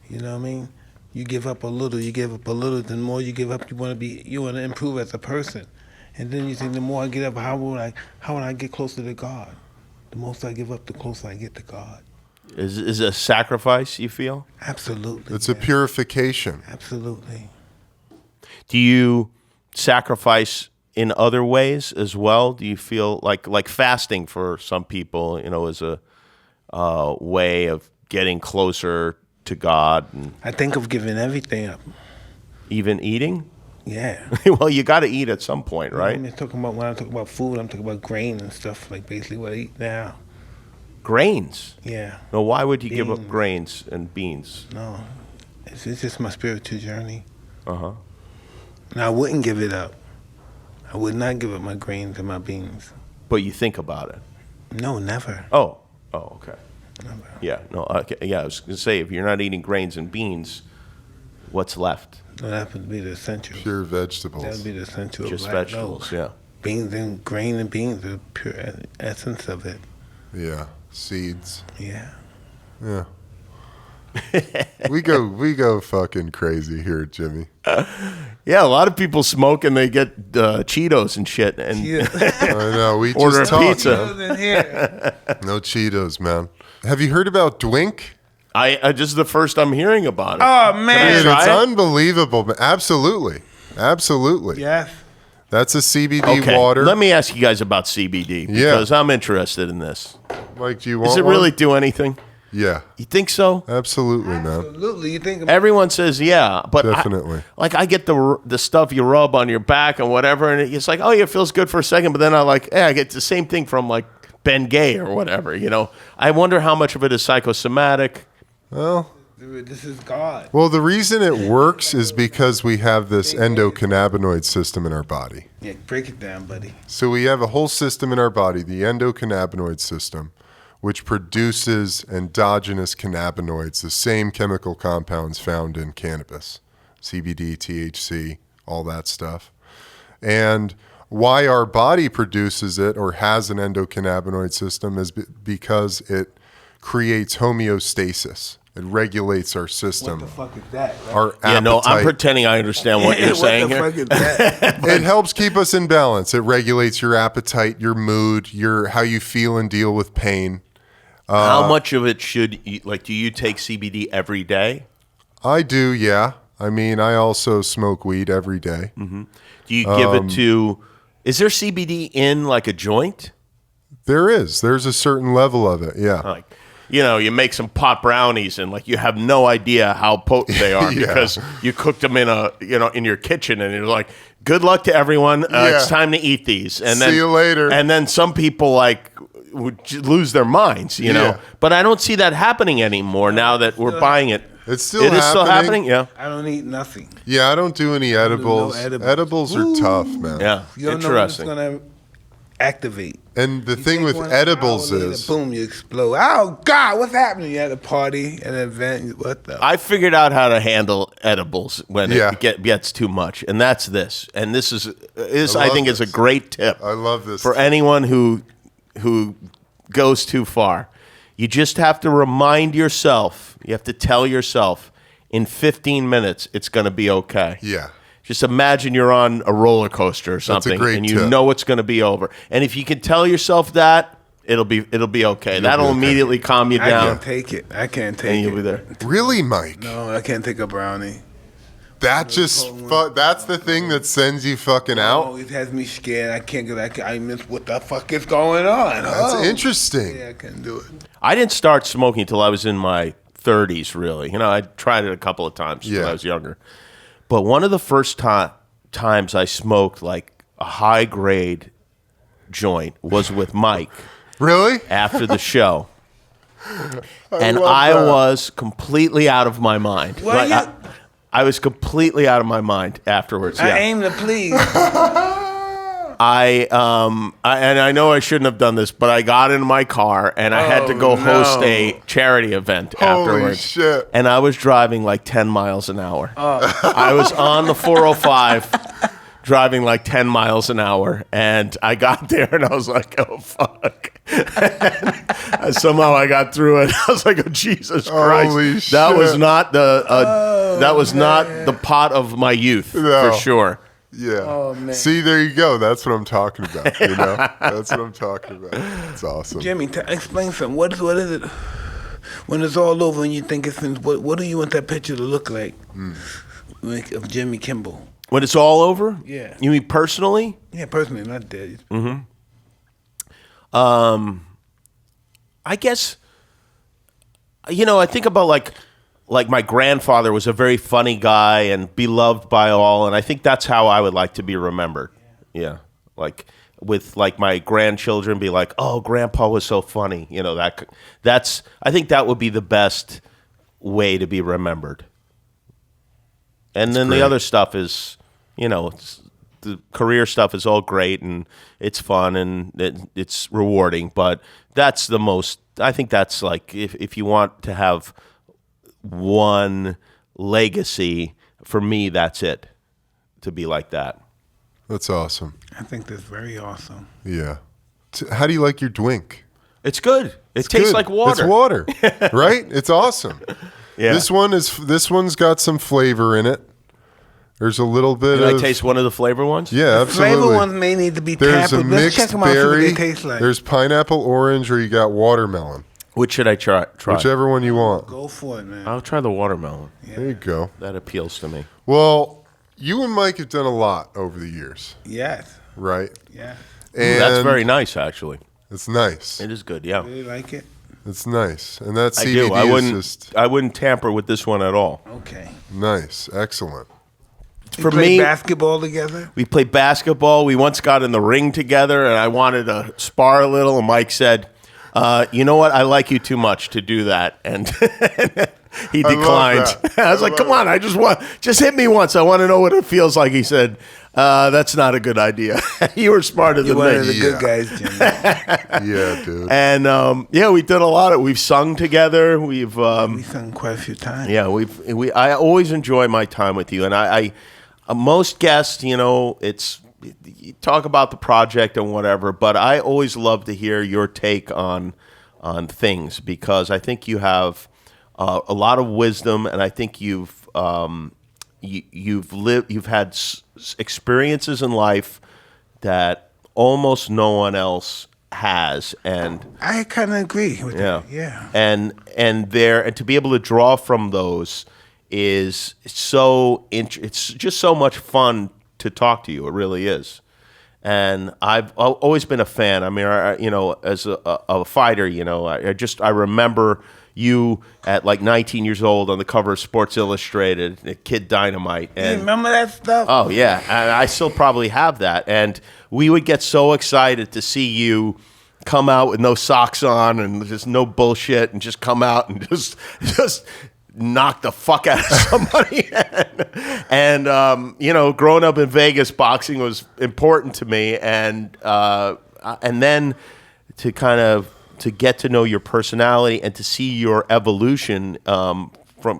You know what I mean? You give up a little, the more you give up, you want to improve as a person. And then you think, the more I get up, how would I get closer to God? The most I give up, the closer I get to God. Is it a sacrifice, you feel? Absolutely. It's a purification. Absolutely. Do you sacrifice in other ways as well? Do you feel like fasting for some people, you know, is a way of getting closer to God? And I think of giving everything up. even eating? Yeah. Well, you got to eat at some point, right? When I talk about food, I'm talking about grain and stuff, like basically what I eat now. Grains? Yeah. No, why would you give up Beans. grains and beans? No. It's just my spiritual journey. Uh-huh. And I wouldn't give it up. I would not give up my grains and my beans. But you think about it. No, never. Oh, okay. Never. Yeah, no, okay. Yeah, I was going to say, if you're not eating grains and beans, what's left? No, that would be the essentials. Pure That would vegetables. be the essential. Just of life. vegetables, No. yeah. Beans and grain and beans are the pure essence of it. Yeah. Seeds. Yeah. Yeah. we go fucking crazy here, Jimmy. Yeah, a lot of people smoke and they get Cheetos and shit. And I know. We Order just a talked. pizza. Man. No Cheetos, man. Have you heard about Twink? I this is the first I'm hearing about it. Oh, Can I man. Dude, try it's it? unbelievable. Man. Absolutely. Yes. That's a CBD Okay, water. let me ask you guys about CBD because I'm interested in this. Like, do you want Does it one? really do anything? Yeah. You think so? Absolutely, man. Absolutely. You think about Everyone says yeah, but Definitely. I get the stuff you rub on your back and whatever, and it's like, oh yeah, it feels good for a second, but then I get the same thing from like Ben Gay or whatever. You know, I wonder how much of it is psychosomatic. Well, this is God. well, the reason it works is because we have this endocannabinoid system in our body. Yeah, break it down, buddy. So we have a whole system in our body, the endocannabinoid system, which produces endogenous cannabinoids, the same chemical compounds found in cannabis, CBD, THC, all that stuff. And why our body produces it or has an endocannabinoid system is because it creates homeostasis. It regulates our system. What the fuck is that? Right? Our Yeah, no, I'm appetite. pretending I understand what you're saying What here. the fuck is that? It helps keep us in balance. It regulates your appetite, your mood, your how you feel and deal with pain. How much of it should you, do you take CBD every day? I do, yeah. I mean, I also smoke weed every day. Do you give it to? Is there CBD in like a joint? There's a certain level of it, yeah. Like, you know, you make some pot brownies and like you have no idea how potent they are Yeah. because you cooked them in your kitchen and you're like, good luck to everyone. It's time to eat these. And See you later. And then some people like would lose their minds, you know. Yeah. But I don't see that happening anymore now that we're buying it. It's still It is still happening. Yeah. I don't eat nothing. Yeah, I don't do any edibles. no edibles. Edibles are tough, man. Yeah. You don't Interesting. know when it's gonna activate. And the You thing take with one edibles hour later, is boom, you explode. Oh God, what's happening? You had a party, an event. What the? I figured out how to handle edibles when Yeah. it gets too much, and that's this. And this is I love think is a this. great tip. I love this. For anyone who goes too far. You just have to remind yourself. You have to tell yourself in 15 minutes it's going to be okay. Yeah. Just imagine you're on a roller coaster or something, great and you tip. know it's going to be over. And if you can tell yourself that, it'll be okay. That'll okay. immediately calm you I down, can't take it. I can't and take you'll be it. there. Really, Mike? No, I can't take a brownie. That just that's the thing that sends you fucking out. Oh, it has me scared. I can't get. I miss what the fuck is going on. That's Oh. interesting. Yeah, I can't do it. I didn't start smoking until I was in my 30s, really. You know, I tried it a couple of times when Yeah. I was younger. But one of the first times I smoked like a high grade joint was with Mike Really? after the show. And love I that. was completely out of my mind. Well, Like, I was completely out of my mind afterwards. I Yeah. aim to please. And I know I shouldn't have done this, but I got in my car and I had to go host a charity event Holy afterwards. shit. And I was driving like 10 miles an hour. I was on the 405 driving like 10 miles an hour. And I got there and I was like, oh, fuck. And somehow I got through it. I was like, oh, Jesus Christ. Holy That was shit. not not the pot of my youth, No. for sure. Yeah. Oh, man. See, there you go. That's what I'm talking about. You know, that's what I'm talking about. It's awesome. Jimmy, explain something. What is it? When it's all over and you think it's finished, what do you want that picture to look like? Like, of Jimmy Kimmel? When it's all over? Yeah. You mean personally? Yeah, personally, not dead. I guess, you know, I think about like my grandfather was a very funny guy and beloved by all, and I think that's how I would like to be remembered. Yeah, like with like my grandchildren, be like, oh, Grandpa was so funny. You know, that's I think that would be the best way to be remembered. And then great. the other stuff is, you know, the career stuff is all great and it's fun and it's rewarding, but that's the most, I think that's like, if you want to have one legacy, for me, that's it, to be like that. That's awesome. I think that's very awesome. Yeah. How do you like your Twink? It's good. It tastes Good. like water. It's water, right? It's awesome. Yeah. This one's got some flavor in it. There's a little bit Can of. I taste one of the flavor ones? Yeah, absolutely. Flavor ones may need to be There's a tampered. Let's check mixed them out, see what berry. they taste like. There's pineapple, orange, or you got watermelon. Which should I try? Whichever one you want. Go for it, man. I'll try the watermelon. There you go. That appeals to me. Well, you and Mike have done a lot over the years, Yes. right? Yeah. And That's very nice, actually. It's nice. It is good, yeah. Really like it? It's nice, and that I CBD do. is just I wouldn't tamper with this one at all. Okay. nice, excellent. For play me, basketball together? we played basketball. We once got in the ring together, and I wanted to spar a little. And Mike said, "You know what? I like you too much to do that." And he love declined. that. I was like, "Come on! Just hit me once. I want to know what it feels like." He said, "That's not a good idea." You were smarter You're than one me. of the good guys, Jimmy. Yeah, dude. And yeah, we did a lot. We've sung together. We've We sung quite a few times. yeah, I always enjoy my time with you, and I most guests, you know, you talk about the project and whatever, but I always love to hear your take on things, because I think you have a lot of wisdom, and I think you've had experiences in life that almost no one else has, and I kind of agree with yeah, that. Yeah. and to be able to draw from those is it's just so much fun to talk to you. It really is. And I've always been a fan. I mean, you know, as a fighter, you know, I remember you at like 19 years old on the cover of Sports Illustrated, Kid Dynamite. You And remember that stuff? oh yeah, and I still probably have that. And we would get so excited to see you come out with no socks on and just no bullshit, and just come out and just knock the fuck out of somebody. And you know, growing up in Vegas, boxing was important to me, and then to get to know your personality and to see your evolution from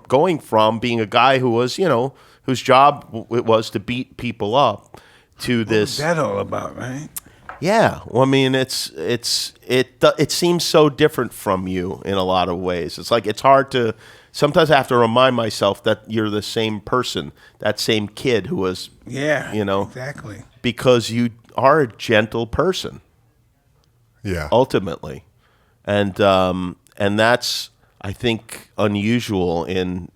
going from being a guy who was, you know, whose job it was to beat people up, to this. What's that all about, right? Yeah, well, I mean, it seems so different from you in a lot of ways. It's like it's hard to. Sometimes I have to remind myself that you're the same person, that same kid who was. Yeah. You know, Exactly. because you are a gentle person Yeah. ultimately, and that's, I think, unusual in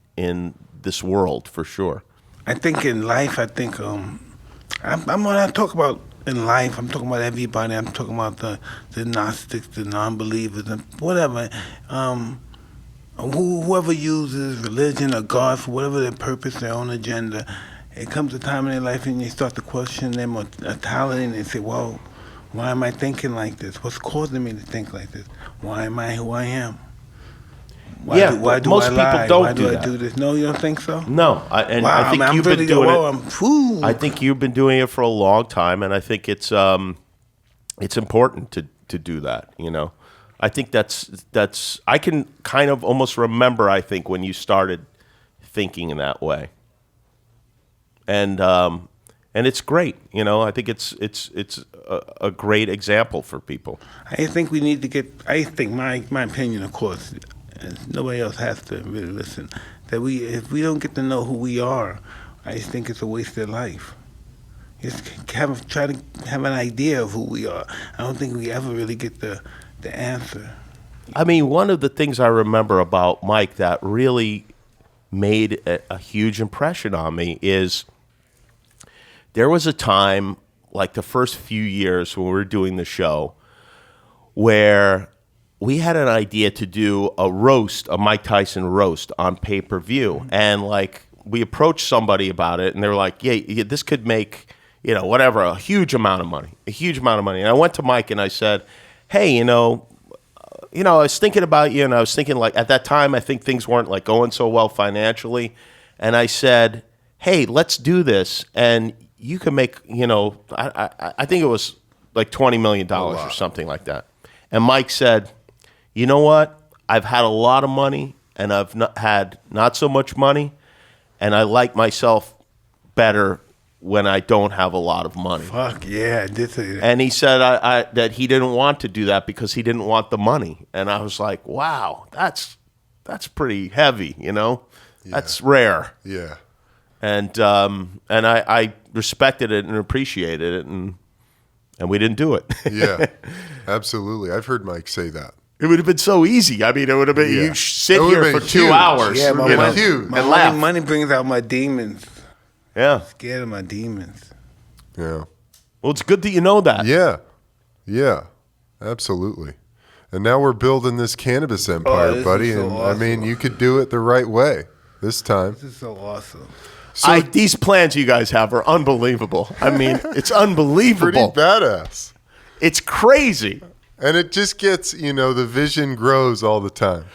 this world for sure. I think in life, I'm when I talk about in life, I'm talking about everybody. I'm talking about the Gnostics, the non-believers, and whatever. whoever uses religion or God for whatever their purpose, their own agenda, it comes a time in their life and they start to question their mortality and they say, well, why am I thinking like this? What's causing me to think like this? Why am I who I am? Why do most I people lie? don't Why do I that. do this? No, you don't think so? No, I think I'm you've really been doing it. I think you've been doing it for a long time, and I think it's important to do that. You know, I think that's I can kind of almost remember. I think when you started thinking in that way, and it's great. You know, I think it's a great example for people. I think we need to get. I think my opinion, of course, and nobody else has to really listen. That if we don't get to know who we are, I just think it's a waste of life. Just try to have an idea of who we are. I don't think we ever really get the answer. I mean, one of the things I remember about Mike that really made a huge impression on me is there was a time, like the first few years when we were doing the show, where we had an idea to do a Mike Tyson roast on pay-per-view. And like we approached somebody about it and they were like, yeah, this could make, you know, whatever, a huge amount of money. And I went to Mike and I said, hey, you know, I was thinking about you and I was thinking like at that time, I think things weren't like going so well financially. And I said, hey, let's do this. And you can make, you know, I think it was like $20 million or something like that. And Mike said, you know what? I've had a lot of money and I've had not so much money. And I like myself better when I don't have a lot of money. Fuck yeah, I did say that. And he said that he didn't want to do that because he didn't want the money. And I was like, wow, that's pretty heavy, you know? Yeah. That's rare. Yeah. And I respected it and appreciated it, and we didn't do it. Yeah, absolutely. I've heard Mike say that. It would have been so easy. I mean, it would have been you sit here for 2 hours. Yeah, and laugh. Money brings out my demons. Yeah, I'm scared of my demons. Yeah. Well, it's good that you know that. Yeah, absolutely. And now we're building this cannabis empire, buddy. So and awesome. I mean, you could do it the right way this time. This is so awesome. So these plans you guys have are unbelievable. I mean, it's unbelievable. pretty badass. It's crazy. And it just gets, the vision grows all the time.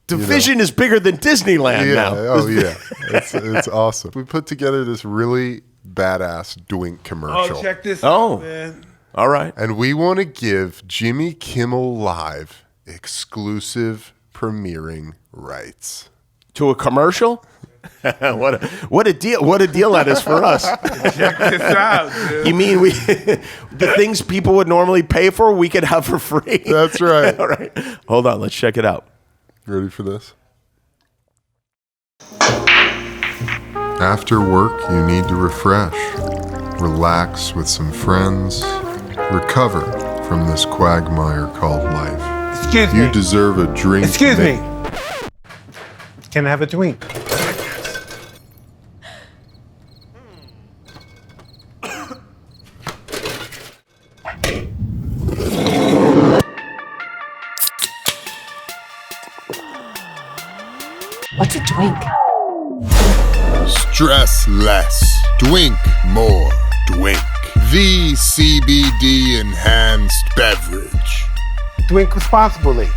The vision is bigger than Disneyland now. Oh, yeah. It's awesome. We put together this really badass Twink commercial. Oh, check this Oh. out, man. All right. And we want to give Jimmy Kimmel Live exclusive premiering rights. To a commercial? what a deal! What a deal that is for us. Check this out, dude. You mean the things people would normally pay for, we could have for free? That's right. All right. Hold on. Let's check it out. Ready for this? After work, you need to refresh, relax with some friends, recover from this quagmire called life. Excuse You me. deserve a drink. Excuse me. Can I have a Twink? What's a Twink? Stress less. Twink more. Twink. The CBD enhanced beverage. Twink responsibly.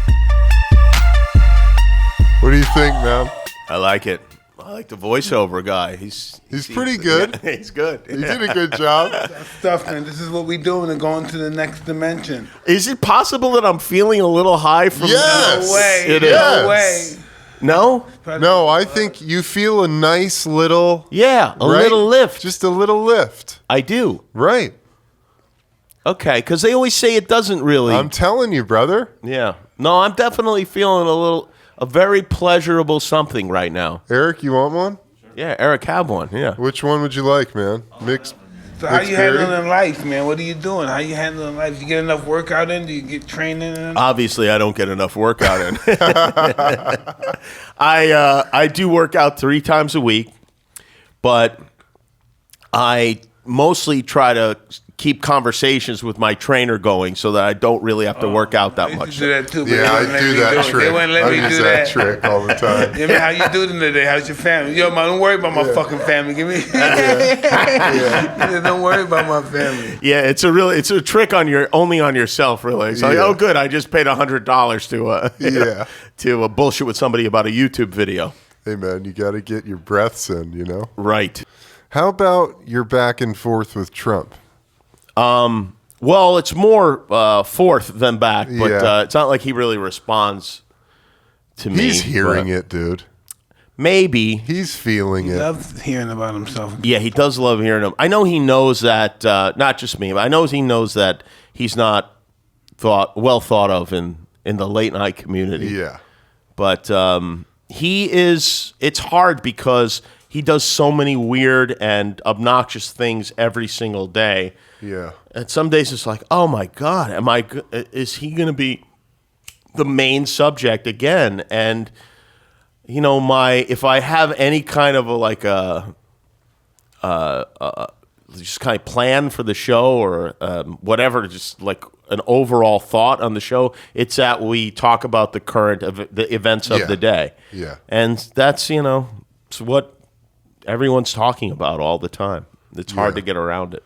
What do you think, man? I like it. I like the voiceover guy. He's pretty good. Yeah, he's good. You did a good job. Stuff, man. This is what we doing and going to the next dimension. Is it possible that I'm feeling a little high from Yes. No way. It No is. way. No? No, I think you feel a nice little... Yeah, a right? little lift. Just a little lift. I do. Right. Okay, because they always say it doesn't really. I'm telling you, brother. Yeah. No, I'm definitely feeling a very pleasurable something right now. Eric, you want one? Yeah, Eric, have one. Yeah. Which one would you like, man? Mixed. So how you mixed berry? handling life, man? What are you doing? How you handling life? You get enough workout in? Do you get training in? Obviously, I don't get enough workout in. I do work out 3 times a week, but I mostly try to keep conversations with my trainer going so that I don't really have to work out that I used much. to do that too, but Yeah, I they wouldn't let do me that it. trick. They wouldn't let I me use do that that. trick all the time. Yeah, man, how you doing today? How's your family? Yo, man, don't worry about my fucking family. Give me. Don't worry about my family. Yeah, it's a trick only on yourself, really. It's like, Yeah. oh, good, I just paid $100 Yeah. to bullshit with somebody about a YouTube video. Hey, man, you got to get your breaths in, you know? Right. How about your back and forth with Trump? Well, it's more forth than back, but Yeah. it's not like he really responds to me. He's hearing but it, dude. Maybe. He's feeling He it. loves hearing about himself. Yeah, he does love hearing him. I know he knows that, not just me, but I know he knows that he's not well thought of in the late night community. Yeah. But it's hard because he does so many weird and obnoxious things every single day. Yeah. And some days it's like, oh my God, is he going to be the main subject again? And, you know, if I have any kind of just kind of plan for the show or whatever, just like an overall thought on the show, it's that we talk about the events of Yeah. the day. Yeah. And that's, it's what everyone's talking about all the time. It's hard Yeah. to get around it.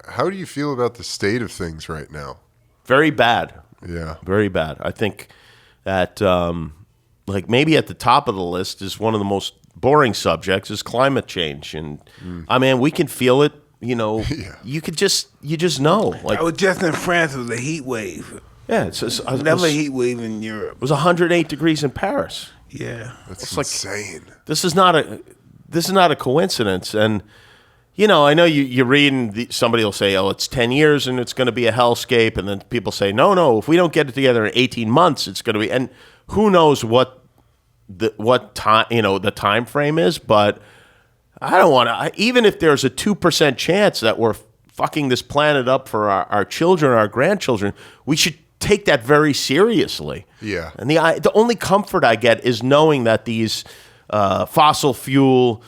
How do you feel about the state of things right now? Very bad. Yeah. Very bad. I think that, like, maybe at the top of the list is one of the most boring subjects is climate change. And, I mean, we can feel it, Yeah. you just know. Like, I was just in France. It was a heat wave. yeah, it's Never a heat wave in Europe. It was 108 degrees in Paris. Yeah. That's like- insane. This is not a coincidence. And, I know you're reading, somebody will say, oh, it's 10 years and it's going to be a hellscape. And then people say, no, if we don't get it together in 18 months, it's going to be, and who knows what time, the time frame is. But I don't want to, even if there's a 2% chance that we're fucking this planet up for our children, our grandchildren, we should take that very seriously. Yeah. And the only comfort I get is knowing that these fossil fuel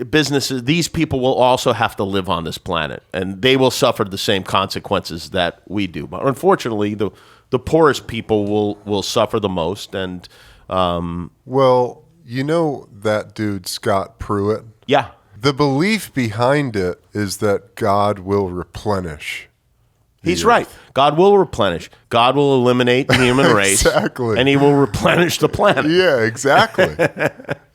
businesses, these people will also have to live on this planet, and they will suffer the same consequences that we do. But unfortunately, the poorest people will suffer the most. And Well, you know that dude, Scott Pruitt? yeah, The belief behind it is that God will replenish. he's right. God will replenish. God will eliminate the human race, Exactly. and He will replenish the planet. Yeah, exactly.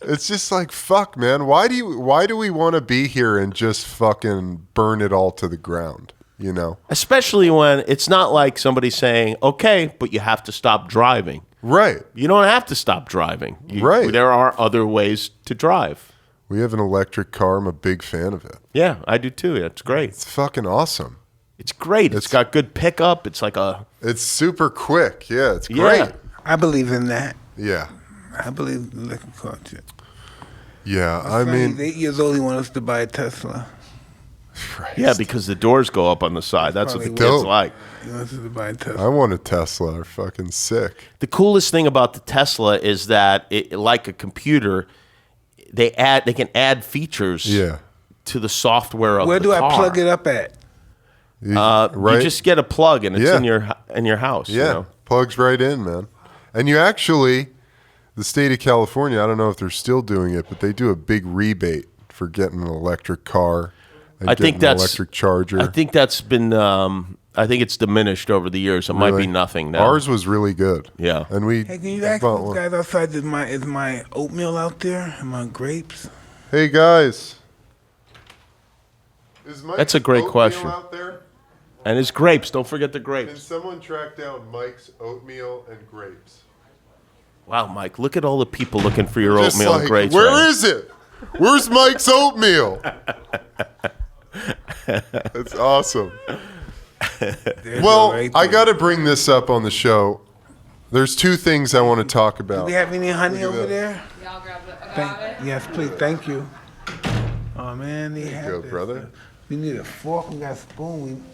It's just like, fuck, man. Why do we want to be here and just fucking burn it all to the ground? You know? Especially when it's not like somebody saying, "Okay, but you have to stop driving." Right. You don't have to stop driving. Right. There are other ways to drive. We have an electric car. I'm a big fan of it. Yeah, I do too. It's great. It's fucking awesome. It's great. It's got good pickup. It's like a It's super quick. Yeah, it's great. yeah. I believe in that. Yeah. I believe in electric car shit. Yeah. My I son, mean, he's 8 years old. He wants us to buy a Tesla. Yeah, because the doors go up on the side. That's what the probably kids dope. like. He wants us to buy a I Tesla. want a Tesla. They're fucking sick. The coolest thing about the Tesla is that it, like a computer, they can add features Yeah. to the software of Where the do I car. plug it up at? Right? You just get a plug and it's Yeah. in your house. Yeah, You know? plugs right in, man. And you actually, the state of California, I don't know if they're still doing it, but they do a big rebate for getting an electric car and I getting think an that's electric charger. I think that's been. I think it's diminished over the years. It might Really. be nothing now. Ours was really good. Yeah. And we Hey, can you ask bought those one. guys outside? Is my oatmeal out there? And my grapes? Hey guys. Is Mike's That's a great oatmeal question. out there? And it's grapes. Don't forget the Can grapes. someone track down Mike's oatmeal and grapes? Wow, Mike, look at all the people looking for your Just oatmeal like, and grapes. where right? is it? Where's Mike's oatmeal? That's awesome. There's Well, one right I there. got to bring this up on the show. There's two things I want to talk Do about. we have any honey Look at over that. there? Y'all grab the agave? Yes, please. Thank you. Oh man, they have go, this brother. stuff. We need a fork. We got a spoon.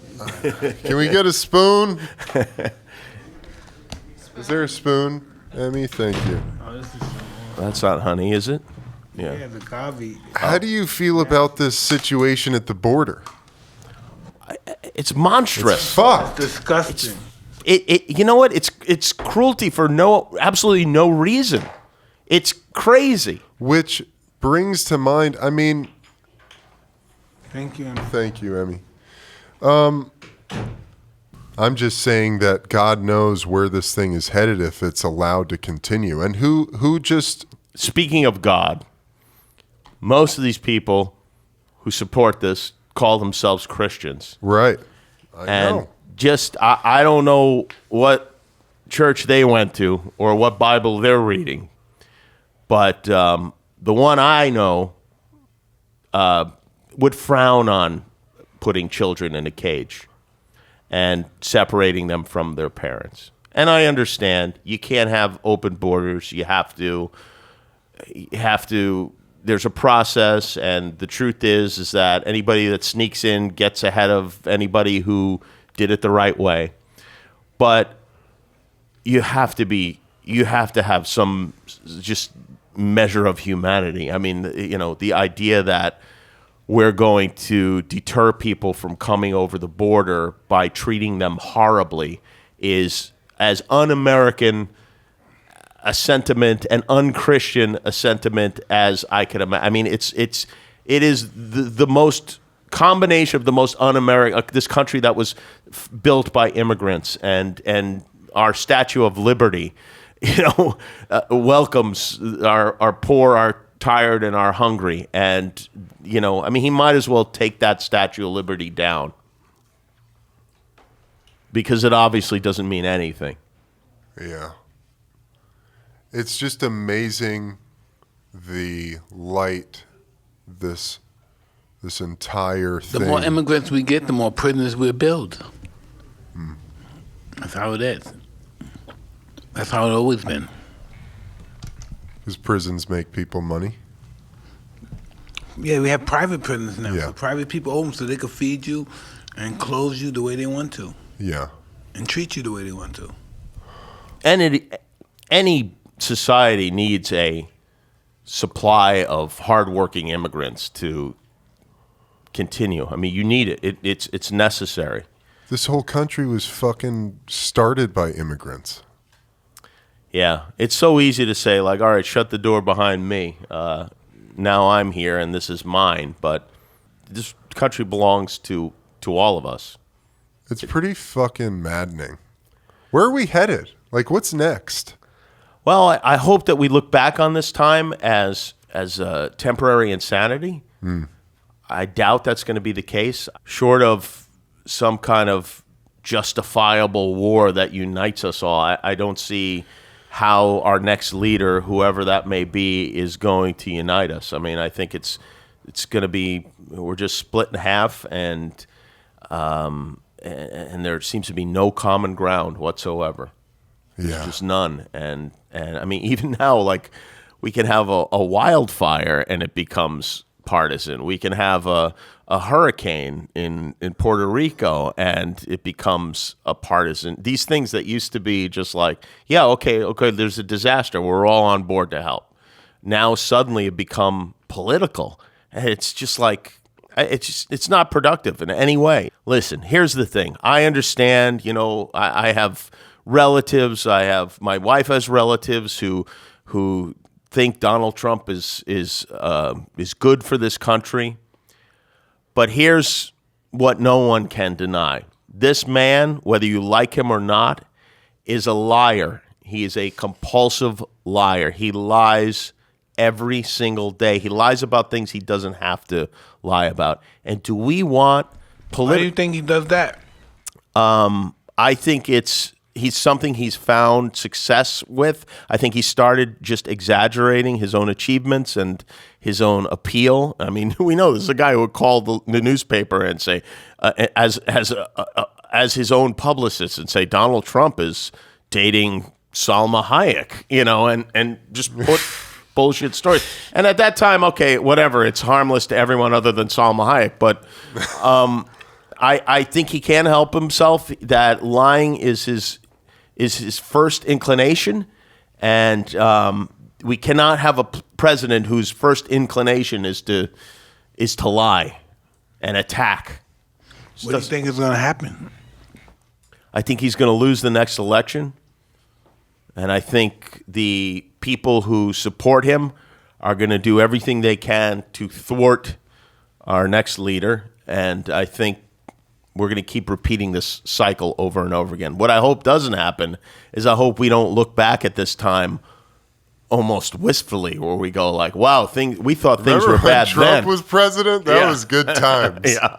Can we get a spoon? Is there a spoon? Emmy, thank you. Oh, this is That's not honey, is it? Yeah. the agave. How do you feel about this situation at the border? it's monstrous. Fuck. Disgusting. You know what? It's cruelty for absolutely no reason. It's crazy. Which brings to mind, I mean, Thank you. thank you, Emmy. I'm just saying that God knows where this thing is headed if it's allowed to continue. And who just... Speaking of God, most of these people who support this call themselves Christians. Right. I And know. just, I don't know what church they went to or what Bible they're reading. But the one I know would frown on putting children in a cage and separating them from their parents. And I understand you can't have open borders. You have to, there's a process, and the truth is that anybody that sneaks in gets ahead of anybody who did it the right way. But you have to have some just measure of humanity. I mean, the idea that we're going to deter people from coming over the border by treating them horribly is as un-American a sentiment and un-Christian a sentiment as I could imagine. I mean, it is the most combination of the most un-American, this country that was built by immigrants, and our Statue of Liberty, welcomes our poor, our tired, and our hungry. And, I mean, he might as well take that Statue of Liberty down, because it obviously doesn't mean anything. Yeah. It's just amazing the light this entire The thing. more immigrants we get, the more prisoners we build. That's how it is. That's how it always been. Because prisons make people money. Yeah, we have private prisons now. Yeah. So private people own them so they can feed you and clothe you the way they want to Yeah. and treat you the way they want to. And any society needs a supply of hardworking immigrants to continue. I mean, you need it. It's necessary. This whole country was fucking started by immigrants. Yeah, it's so easy to say, like, all right, shut the door behind me. Now I'm here and this is mine. But this country belongs to all of us. It's pretty fucking maddening. Where are we headed? Like, what's next? Well, I hope that we look back on this time as temporary insanity. I doubt that's going to be the case. Short of some kind of justifiable war that unites us all, I don't see how our next leader, whoever that may be, is going to unite us. I mean, I think it's going to be, we're just split in half, and there seems to be no common ground whatsoever. Yeah. Just none. And I mean, even now, like, we can have a wildfire and it becomes partisan. We can have a hurricane in Puerto Rico and it becomes a partisan. These things that used to be just like, yeah, okay, there's a disaster, we're all on board to help. Now suddenly it become political. And it's just like, it's not productive in any way. Listen, here's the thing. I understand, I have relatives. My wife has relatives who think Donald Trump is good for this country. But here's what no one can deny. This man, whether you like him or not, is a liar. He is a compulsive liar. He lies every single day. He lies about things he doesn't have to lie about. And do we want Why do you think he does that? I think he's something he's found success with. I think he started just exaggerating his own achievements and his own appeal. I mean, we know this is a guy who would call the newspaper and say, as his own publicist, and say Donald Trump is dating Salma Hayek, and just put bullshit stories. And at that time, okay, whatever, it's harmless to everyone other than Salma Hayek, but I think he can't help himself. That lying is his first inclination, and we cannot have a president whose first inclination is to lie and attack. What do you think is going to happen? I think he's going to lose the next election. And I think the people who support him are going to do everything they can to thwart our next leader. And I think we're going to keep repeating this cycle over and over again. What I hope doesn't happen is I hope we don't look back at this time almost wistfully, where we go like, wow, we thought things were bad then. Trump was president? That was good times. Yeah.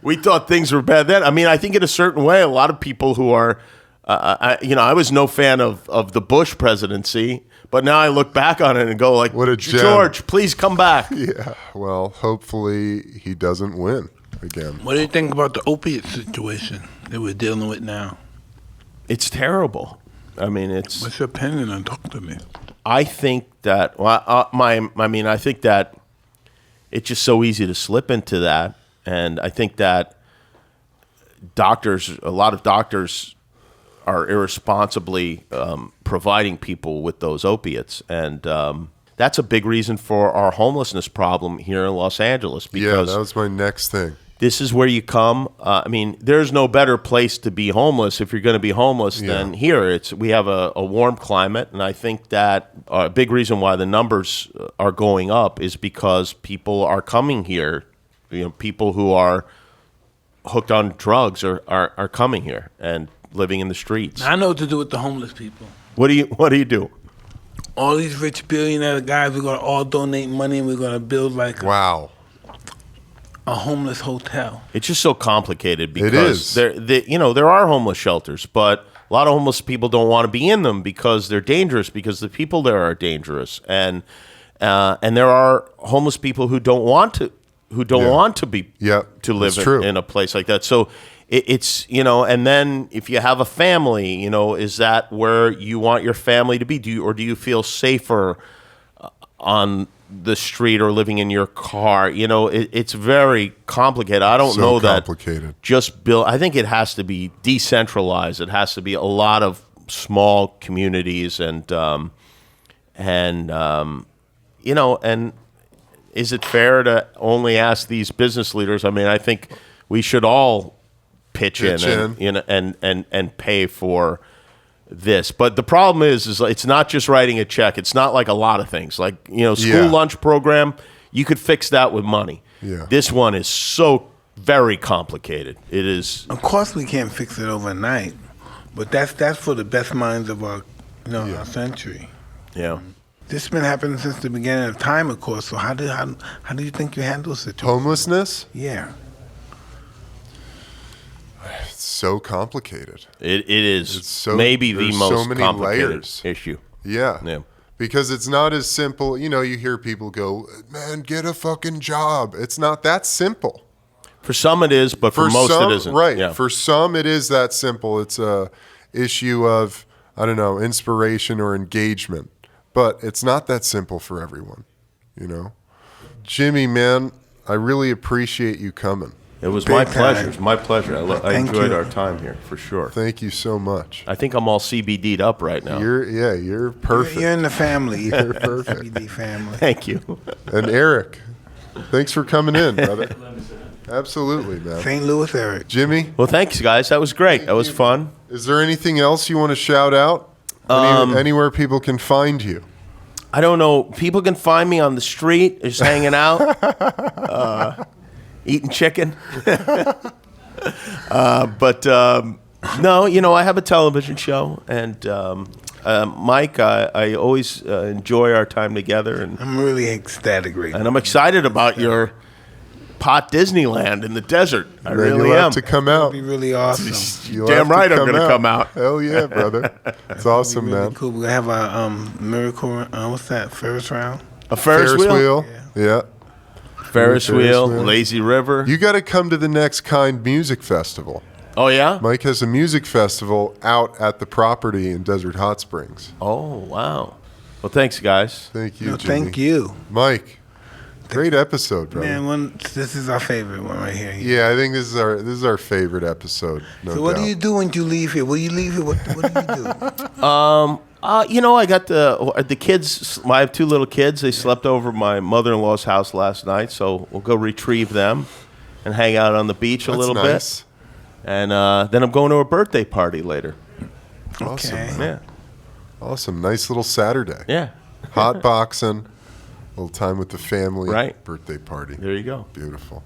We thought things were bad then. I mean, I think in a certain way, a lot of people who are, I was no fan of the Bush presidency, but now I look back on it and go like, what a gem. George, please come back. Yeah, well, hopefully he doesn't win again. What do you think about the opiate situation that we're dealing with now? It's terrible. I mean, it's... What's your opinion on? Talk to me. I think that, I think that it's just so easy to slip into that. And I think that a lot of doctors are irresponsibly providing people with those opiates. And that's a big reason for our homelessness problem here in Los Angeles. Because that was my next thing. This is where you come. There's no better place to be homeless if you're going to be homeless than here. We have a warm climate, and I think that a big reason why the numbers are going up is because people are coming here. People who are hooked on drugs are coming here and living in the streets. I know what to do with the homeless people. What do you do? All these rich billionaire guys, we're going to all donate money, and we're going to build like a homeless hotel. It's just so complicated because there are homeless shelters, but a lot of homeless people don't want to be in them because they're dangerous, because the people there are dangerous, and there are homeless people who don't want to live in a place like that. So it's and then if you have a family, is that where you want your family to be? Do you feel safer on the street or living in your car? It's very complicated. I don't know that just build. I think it has to be decentralized. It has to be a lot of small communities, and is it fair to only ask these business leaders? I mean, I think we should all pitch in and pay for this. But the problem is it's not just writing a check. It's not like a lot of things. Like, school lunch program, you could fix that with money. Yeah. This one is so very complicated. It is. Of course we can't fix it overnight, but that's for the best minds of our century. Yeah. This has been happening since the beginning of time, of course. So how do you think you handle situation? Homelessness? Yeah. It's so complicated. It is. It's so, maybe the most so many complicated layers. issue. Yeah. Because it's not as simple. You hear people go, man, get a fucking job. It's not that simple. For some it is, but for most it isn't. Right. Yeah. For some it is that simple. It's a issue of, inspiration or engagement. But it's not that simple for everyone, Jimmy, man, I really appreciate you coming. It was my pleasure. It was my pleasure. I enjoyed our time here, for sure. Thank you so much. I think I'm all CBD'd up right now. You're perfect. You're in the family. You're perfect. CBD family. Thank you. And Eric, thanks for coming in, brother. Absolutely, man. St. Louis, Eric. Jimmy? Well, thanks, guys. That was great. That was fun. Is there anything else you want to shout out? Anywhere people can find you? I don't know. People can find me on the street, just hanging out, eating chicken. But no, I have a television show, and Mike, I always enjoy our time together, and I'm really ecstatic right now. And I'm excited about your pot Disneyland in the desert. I really am. am. Have to come out. It'll be really awesome. Damn right, I'm going to come out. Hell yeah, brother! It's awesome, really man. Cool. We have a miracle. What's that? Ferris round. A Ferris wheel. Yeah. Ferris wheel. Lazy River. You got to come to the Next Kind Music Festival. Oh yeah. Mike has a music festival out at the property in Desert Hot Springs. Oh wow. Well, thanks, guys. Thank you, Jimmy. Thank you, Mike. Great episode, brother. Man, this is our favorite one right here. Yeah, I think this is our favorite episode. No what doubt. do you do when you leave here? When you leave here, what do you do? I got the kids. I have two little kids. They slept over at my mother-in-law's house last night, so we'll go retrieve them. and hang out on the beach a That's little nice. bit. And then I'm going to a birthday party later. Awesome. Okay. man. Yeah. Awesome. Nice little Saturday. Yeah. Hotboxing. A little time with the family. Right. Birthday party. There you go. Beautiful.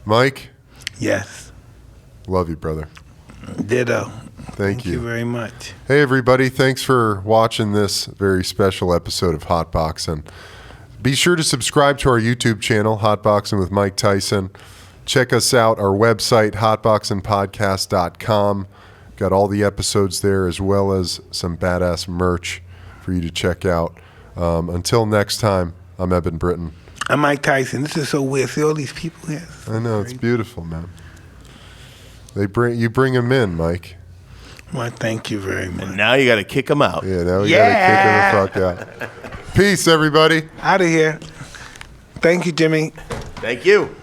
Mike, Yes. love you, brother. Ditto. Thank You you. very much. Hey, everybody. Thanks for watching this very special episode of Hotboxing. Be sure to subscribe to our YouTube channel, Hotboxing with Mike Tyson. Check us out, our website, hotboxingpodcast.com. Got all the episodes there as well as some badass merch for you to check out. Until next time, I'm Eben Britton. I'm Mike Tyson. This is so weird. See all these people here? I know, it's beautiful, man. You bring them in, Mike. Well, thank you very much. Now you got to kick them out. Yeah, now we got to kick them the fuck out. Peace, everybody. Out of here. Thank you, Jimmy. Thank you.